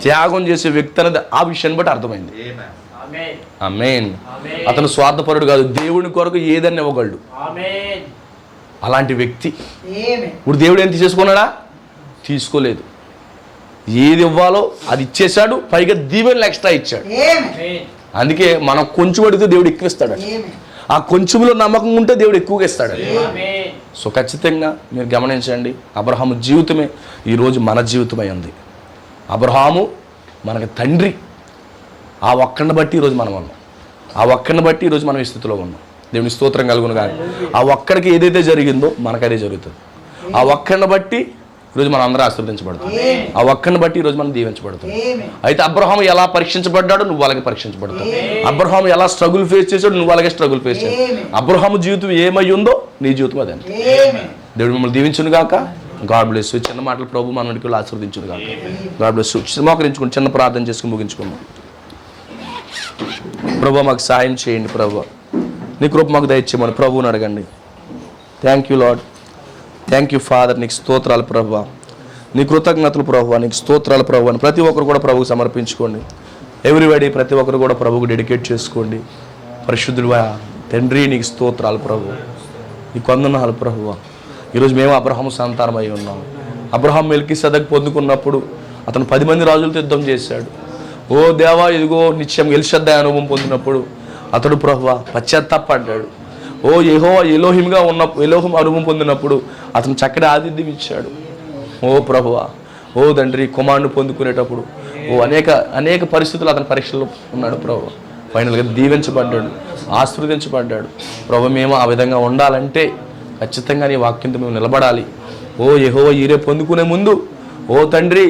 Speaker 1: త్యాగం చేసే వ్యక్తి అనేది ఆ విషయాన్ని బట్టి అర్థమైంది. ఆమేన్. అతను స్వార్థపరుడు కాదు, దేవుని కొరకు ఏదన్నా ఇవ్వగలడు. అలాంటి వ్యక్తి. ఇప్పుడు దేవుడు ఏం తీసేసుకున్నాడా? తీసుకోలేదు. ఏది ఇవ్వాలో అది ఇచ్చేశాడు, పైగా దీవెనలు ఎక్స్ట్రా ఇచ్చాడు. అందుకే మనం కొంచెం అడిగితే దేవుడు ఎక్కువ ఇస్తాడు. ఆ కొంచెంలో నమ్మకం ఉంటే దేవుడు ఎక్కువగా ఇస్తాడు. సో ఖచ్చితంగా మీరు గమనించండి, అబ్రహాము జీవితమే ఈరోజు మన జీవితమై ఉంది. అబ్రహాము మనకి తండ్రి. ఆ ఒక్కడిని బట్టి ఈరోజు మనం ఉన్నాం. ఆ ఒక్కడిని బట్టి ఈరోజు మనం ఈ స్థితిలో ఉన్నాం. దేవుని స్తోత్రం కలుగును కానీ ఆ ఒక్కడికి ఏదైతే జరిగిందో మనకు అదే జరుగుతుంది. ఆ ఒక్కడిని బట్టి ఈరోజు మనం అందరూ ఆశీర్వదించబడతాం. ఆ ఒక్కడిని బట్టి ఈరోజు మనం దీవించబడతాం. అయితే అబ్రహాము ఎలా పరీక్షించబడ్డాడో నువ్వు అలాగే పరీక్షించబడతావు. అబ్రహాము ఎలా స్ట్రగుల్ ఫేస్ చేశాడు, నువ్వు అలాగే స్ట్రగుల్ ఫేస్ చేయాలి. అబ్రహాము జీవితం ఏమై ఉందో నీ జీవితం అదే. దేవుడు మిమ్మల్ని దీవించును గాక. God bless you. చిన్న మాటలు ప్రభు మనకి ఆశీర్వదించును గాక. God bless you. మోకరించుకుని చిన్న ప్రార్థన చేసుకుని ముగించుకుందాం. ప్రభు మాకు సహాయం చేయండి. ప్రభు నీ కృప మాకు దయచేయమని ప్రభువుని అడగండి. Thank you lord. Thank you father. నీకు స్తోత్రాలు ప్రభువా, నీ కృతజ్ఞతలు ప్రభువా, నీకు స్తోత్రాలు ప్రభు అని ప్రతి ఒక్కరు కూడా ప్రభువుకు సమర్పించుకోండి. ఎవ్రీబడి ప్రతి ఒక్కరు కూడా ప్రభువుకు డెడికేట్ చేసుకోండి. పరిశుద్ధుడువా తండ్రి నీకు స్తోత్రాలు ప్రభు, నీకు వందనాలు ప్రభువా. ఈరోజు మేము అబ్రహాము సంతానమై ఉన్నాము. అబ్రహాం మెల్కీసెదెకు పొందుకున్నప్పుడు అతను 10 మంది రాజులతో యుద్ధం చేశాడు. ఓ దేవా ఇదిగో నిత్యం ఎల్షద్దాయి అనుభవం పొందినప్పుడు అతడు ప్రభువా పశ్చాత్తాపడ్డాడు. ఓ యెహోవా ఎలోహింగా ఎలోహిం అనుభవం పొందినప్పుడు అతను చక్కటి ఆతిథ్యం ఇచ్చాడు. ఓ ప్రభువా, ఓ తండ్రి కుమారుని పొందుకునేటప్పుడు అనేక పరిస్థితులు అతని పరీక్షల్లో ఉన్నాడు ప్రభువా. ఫైనల్గా దీవించబడ్డాడు, ఆశీర్వదించబడ్డాడు. ప్రభు మేము ఆ విధంగా ఉండాలంటే ఖచ్చితంగా నీ వాక్యంతో మేము నిలబడాలి. ఓ యెహోవా ఈరే పొందుకునే ముందు ఓ తండ్రి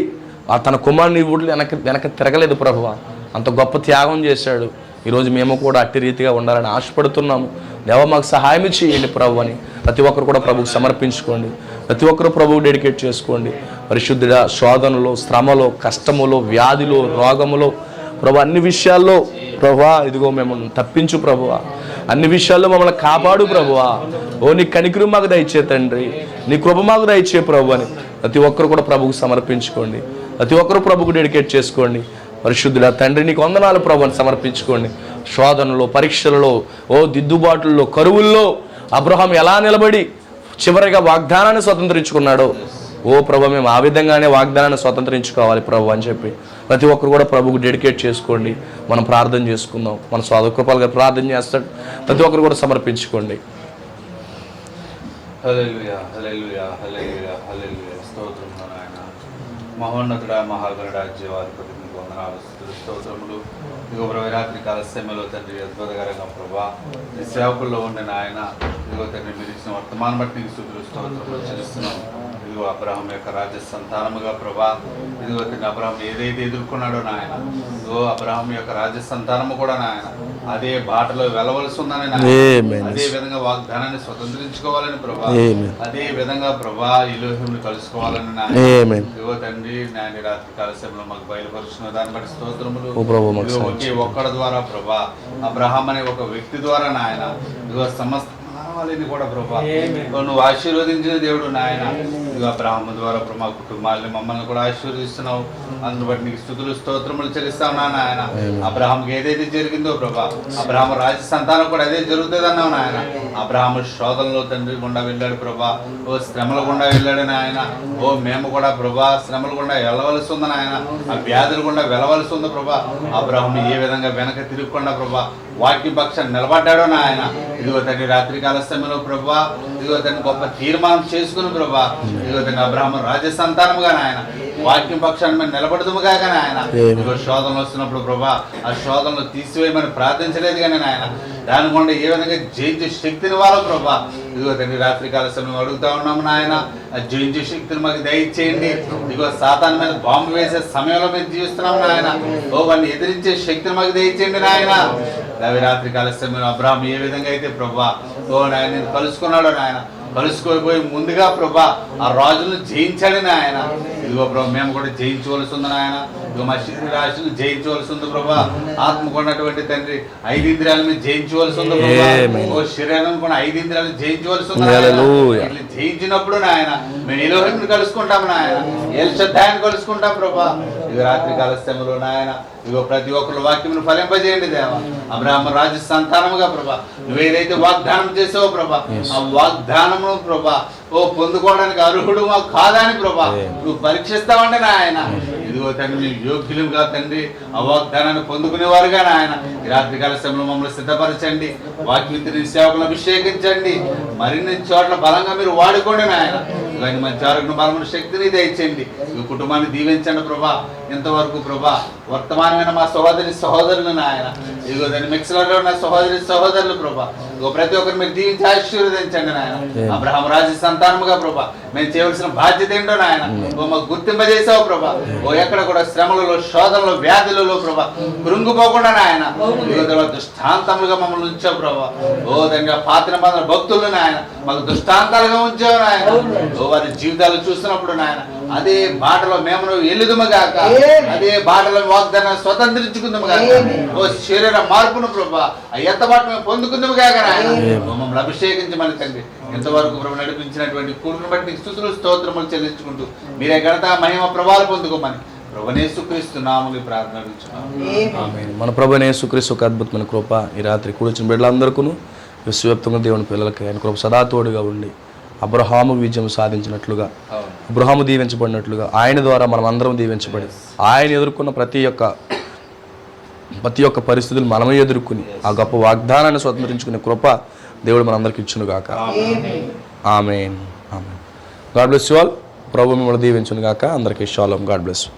Speaker 1: తన కుమారుని ఊళ్ళు వెనక తిరగలేదు ప్రభువా, అంత గొప్ప త్యాగం చేశాడు. ఈరోజు మేము కూడా అట్టి రీతిగా ఉండాలని ఆశపడుతున్నాము. దేవ మాకు సహాయం చేయండి ప్రభు అని ప్రతి ఒక్కరు కూడా ప్రభువుకు సమర్పించుకోండి. ప్రతి ఒక్కరు ప్రభువు డెడికేట్ చేసుకోండి. పరిశుద్ధుడ శోధనలో, శ్రమలో, కష్టములో, వ్యాధిలో, రోగములో ప్రభు అన్ని విషయాల్లో ప్రభువా ఇదిగో మేము తప్పించు ప్రభువా, అన్ని విషయాల్లో మమ్మల్ని కాపాడు ప్రభువా. ఓ నీ కనికరం మాకు దయచే తండ్రి, నీ కృప మాకు దయచే ప్రభు అని ప్రతి ఒక్కరు కూడా ప్రభువుకు సమర్పించుకోండి. ప్రతి ఒక్కరు ప్రభువుకు డెడికేట్ చేసుకోండి. పరిశుద్ధుల తండ్రి నీకు వందనాలు ప్రభు అని సమర్పించుకోండి. శోధనలో, పరీక్షలలో, ఓ దిద్దుబాటుల్లో, కరువుల్లో అబ్రహాం ఎలా నిలబడి చివరిగా వాగ్దానాన్ని స్వతంత్రించుకున్నాడో ఓ ప్రభు మేము ఆ విధంగానే వాగ్దానాన్ని స్వతంత్రించుకోవాలి ప్రభు అని చెప్పి ప్రతి ఒక్కరు కూడా ప్రభువుకు డెడికేట్ చేసుకోండి. మనం ప్రార్థన చేసుకుందాం. మన స్వాద కృపాలుగా ప్రార్థన చేస్తాడు. ప్రతి ఒక్కరు కూడా సమర్పించుకోండి.
Speaker 2: హల్లెలూయా హల్లెలూయా హల్లెలూయా హల్లెలూయా. స్తోత్రం నాయన. మహోన్నతుడా మహాగణుడా జీవాధిపతి మీకు వందనాలు స్తుతులు స్తోత్రములు. ఇదిగో ప్రభు రాత్రి కాల సమయంలో తండ్రి అద్భుతకరంగా ప్రభా ఈ సేవకుల్లో ఉండిన ఆయన ఇదిగో తండ్రి మీరు ఇచ్చిన వర్తమానం బట్టి నీకు స్తుతులు స్తోత్రములు చెల్లిస్తున్నాం. ఇదిగో అబ్రహాం యొక్క రాజ్య సంతానముగా ప్రభా ఇదిగో తండ్రి అబ్రహాం ఏదైతే ఎదుర్కొన్నాడో నాయన ఇదిగో అబ్రహాం యొక్క రాజ్య సంతానము కూడా నాయన అదే బాటలో వెళ్ళవలసి ఉందని నాయన అదే విధంగా వాగ్దానాన్ని స్వతంత్రించుకోవాలని ప్రభా అదే విధంగా ప్రభా ఎలోహింని కలుసుకోవాలని నాయన ఇదిగో తండ్రి నాయన రాత్రి కాల సమయంలో మాకు బయలుపరుచున్న దాన్ని బట్టి స్తోత్రములు. ఒకే ఒక్కడి ద్వారా ప్రభా అబ్రహాం అనే ఒక వ్యక్తి ద్వారా నాయన ఇదిగో సమస్త మానవాళిని కూడా ప్రభా నువ్వు ఆశీర్వదించిన దేవుడు నాయన ఇదిగో అబ్రహాము ద్వారా మా కుటుంబాలని మమ్మల్ని కూడా ఆశీర్వదిస్తున్నావు. అందును బట్టి నీకు స్తుతులు స్తోత్రములు చెల్లిస్తావు నాయన. అబ్రహాంకి ఏదైతే జరిగిందో ప్రభా అబ్రహాము రాజ సంతానం కూడా అదే జరుగుతుంది అన్నావు నాయన. అబ్రహాము శోధనలో తండ్రి గుండా వెళ్ళాడు ప్రభా, ఓ శ్రమల గుండా వెళ్ళాడు నాయన. ఓ మేము కూడా ప్రభా శ్రమల గుండా వెళ్ళవలసి ఉంది నాయన, ఆ వ్యాధుల గుండా వెళ్ళవలసి ఉంది ప్రభా. అబ్రహాము ఏ విధంగా వెనక తిరుగుకుండా ప్రభా వాక్యం పక్షాన్ని నిలబడ్డాడో నాయన. ఇదిగో తండ్రి రాత్రి కాల సమయంలో ప్రభా ఇదిగో తండ్రి గొప్ప తీర్మానం చేసుకుని ప్రభా ఇదిగో తండ్రి అబ్రహాము రాజ్య సంతానముగా నాయన వాక్యం పక్షాన్ని మేము నిలబడదుముగా నాయన. ఇదిగో శోధనలు వస్తున్నప్పుడు ప్రభా ఆ శోధనలు తీసివేయమని ప్రార్థించలేదు కానీ నాయన దాని గుండా ఏ విధంగా జయించే శక్తిని వాళ్ళ ప్రభా ఇదిగో తండ్రి రాత్రి కాల సమయం అడుగుతా ఉన్నాము నాయన. ఆ జయించే శక్తిని మాకు దయచేయండి. ఇదిగో సాతాను మీద బాంబు వేసే సమయంలో మేము జీవిస్తున్నాము నాయన. ఓ వాడిని ఎదిరించే శక్తిని మాకు దయచేయండి నాయన. రవి రాత్రి కాల సమయంలో అబ్రహాం ఏ విధంగా అయితే ప్రభా ఓ నాయన నేను కలుసుకున్నాడో నాయన కలుసుకోపోయి ముందుగా ప్రభా ఆ రాజులను జయించాడు నాయన. ఇదిగో ప్రభా మేము కూడా జయించవలసి ఉంది నాయన. ఇదిగో మా శరీరాశను జయించవలసి ఉంది ప్రభా. ఆత్మకు ఉన్నటువంటి తండ్రి 5 ఇంద్రియాలను మేము జయించవలసి ఉంది ప్రభా. ఓ శరీరం కూడా 5 ఇంద్రియాలను జయించవలసి ఉంది. ఇట్లా జయించినప్పుడు నాయన మేము ఎలోహింని కలుసుకుంటాము నాయన, ఎల్ షద్దాయిని కలుసుకుంటాం ప్రభా. ఇదిగో రాత్రి కాల సమయంలో నాయన ఇదిగో ప్రతి ఒక్కరు వాక్యమును ఫలింపజేయండి దేవా. అబ్రహాము రాజు సంతానముగా ప్రభా నువ్వేదైతే వాగ్దానం చేసావో ప్రభా ఆ వాగ్దానము ప్రభా ఓ పొందుకోవడానికి అర్హుడు మాకు కాదని ప్రభా నువ్వు పరీక్షిస్తావండి నాయన. ఇదిగో తండ్రి మేము యోగ్యులుగా తండ్రి ఆ వాగ్దానాన్ని పొందుకునేవారుగా నాయన ఈ రాత్రి కాల సమయంలో మమ్మల్ని సిద్ధపరచండి. వాక్యని సేవకులను అభిషేకించండి. మరిన్ని చోట్ల బలంగా మీరు వాడుకోండి నాయన. ఇవన్నీ మంచి ఆరోగ్య బలమైన శక్తిని దయచేయండి. ఈ కుటుంబాన్ని దీవించండి ప్రభా. ఇంతవరకు ప్రభా వర్తమానమైన మా సహోదరులు నాయన ఇదిగో దాన్ని మిక్సర్లో ఉన్న సహోదరులు ప్రభా ఇదిగో ప్రతి ఒక్కరు మీరు దీవించి ఆశీర్వదించండి నాయన. అబ్రహాము రాజు సంతానముగా ప్రభా మేము చేయవలసిన బాధ్యత ఏంటో నాయన ఓ మాకు గుర్తింపజేసావు ప్రభా. ఓ ఎక్కడ కూడా శ్రమలలో శోధనలో వ్యాధులలో ప్రభా కృంగిపోకుండా నాయన ఇదిగో దుష్టాంతములుగా మమ్మల్ని ఉంచావు ప్రభా. ఓ దాని పాత్ర పాత్ర భక్తులు నాయన మాకు దుష్టాంతాలుగా ఉంచావు నాయన. ఓ వారి జీవితాలు చూస్తున్నప్పుడు నాయన అదే బాటలో మేము ఎల్లుదుమగాక, అదే బాటలో వాగ్దానాన్ని స్వతంత్రించుకుందాముగాక. ఓ శరీర మార్పును ప్రభా ఆ ఎత్తబాటు మేము పొందుకుందాముగాక నాయన. మమ్మల్ని అభిషేకించమని తండ్రి ఎంతవరకు ప్రభు నడిపించినటువంటి కూడుకుని బట్టి స్తుతులు స్తోత్రములు చెల్లించుకుంటూ మీరే ఘనత మహిమ ప్రభావాలు పొందుకోమని ప్రభునేసుక్రీస్తు నామములో ప్రార్థించున్నాము.
Speaker 1: మన ప్రభునేసుక్రీస్తు ఒక అద్భుతమైన కృప ఈ రాత్రి కూర్చుని బిడ్డలందరికీ విశ్వవ్యాప్తంగా దేవుని పిల్లలకి ఆయన కృప సదా తోడుగా ఉండి అబ్రహాము విజయం సాధించినట్లుగా అబ్రహాము దీవించబడినట్లుగా ఆయన ద్వారా మనం అందరం దీవించబడి ఆయన ఎదుర్కొన్న ప్రతి ఒక్క పరిస్థితులు మనమే ఎదుర్కొని ఆ గొప్ప వాగ్దానాన్ని స్వతంత్రించుకునే కృప దేవుడు మనందరికి ఇచ్చును గాక. Amen. Amen. God bless you all. ప్రభు మిమ్మల్ని దీవించును గాక. అందరికీ షాలోమ్. God bless you.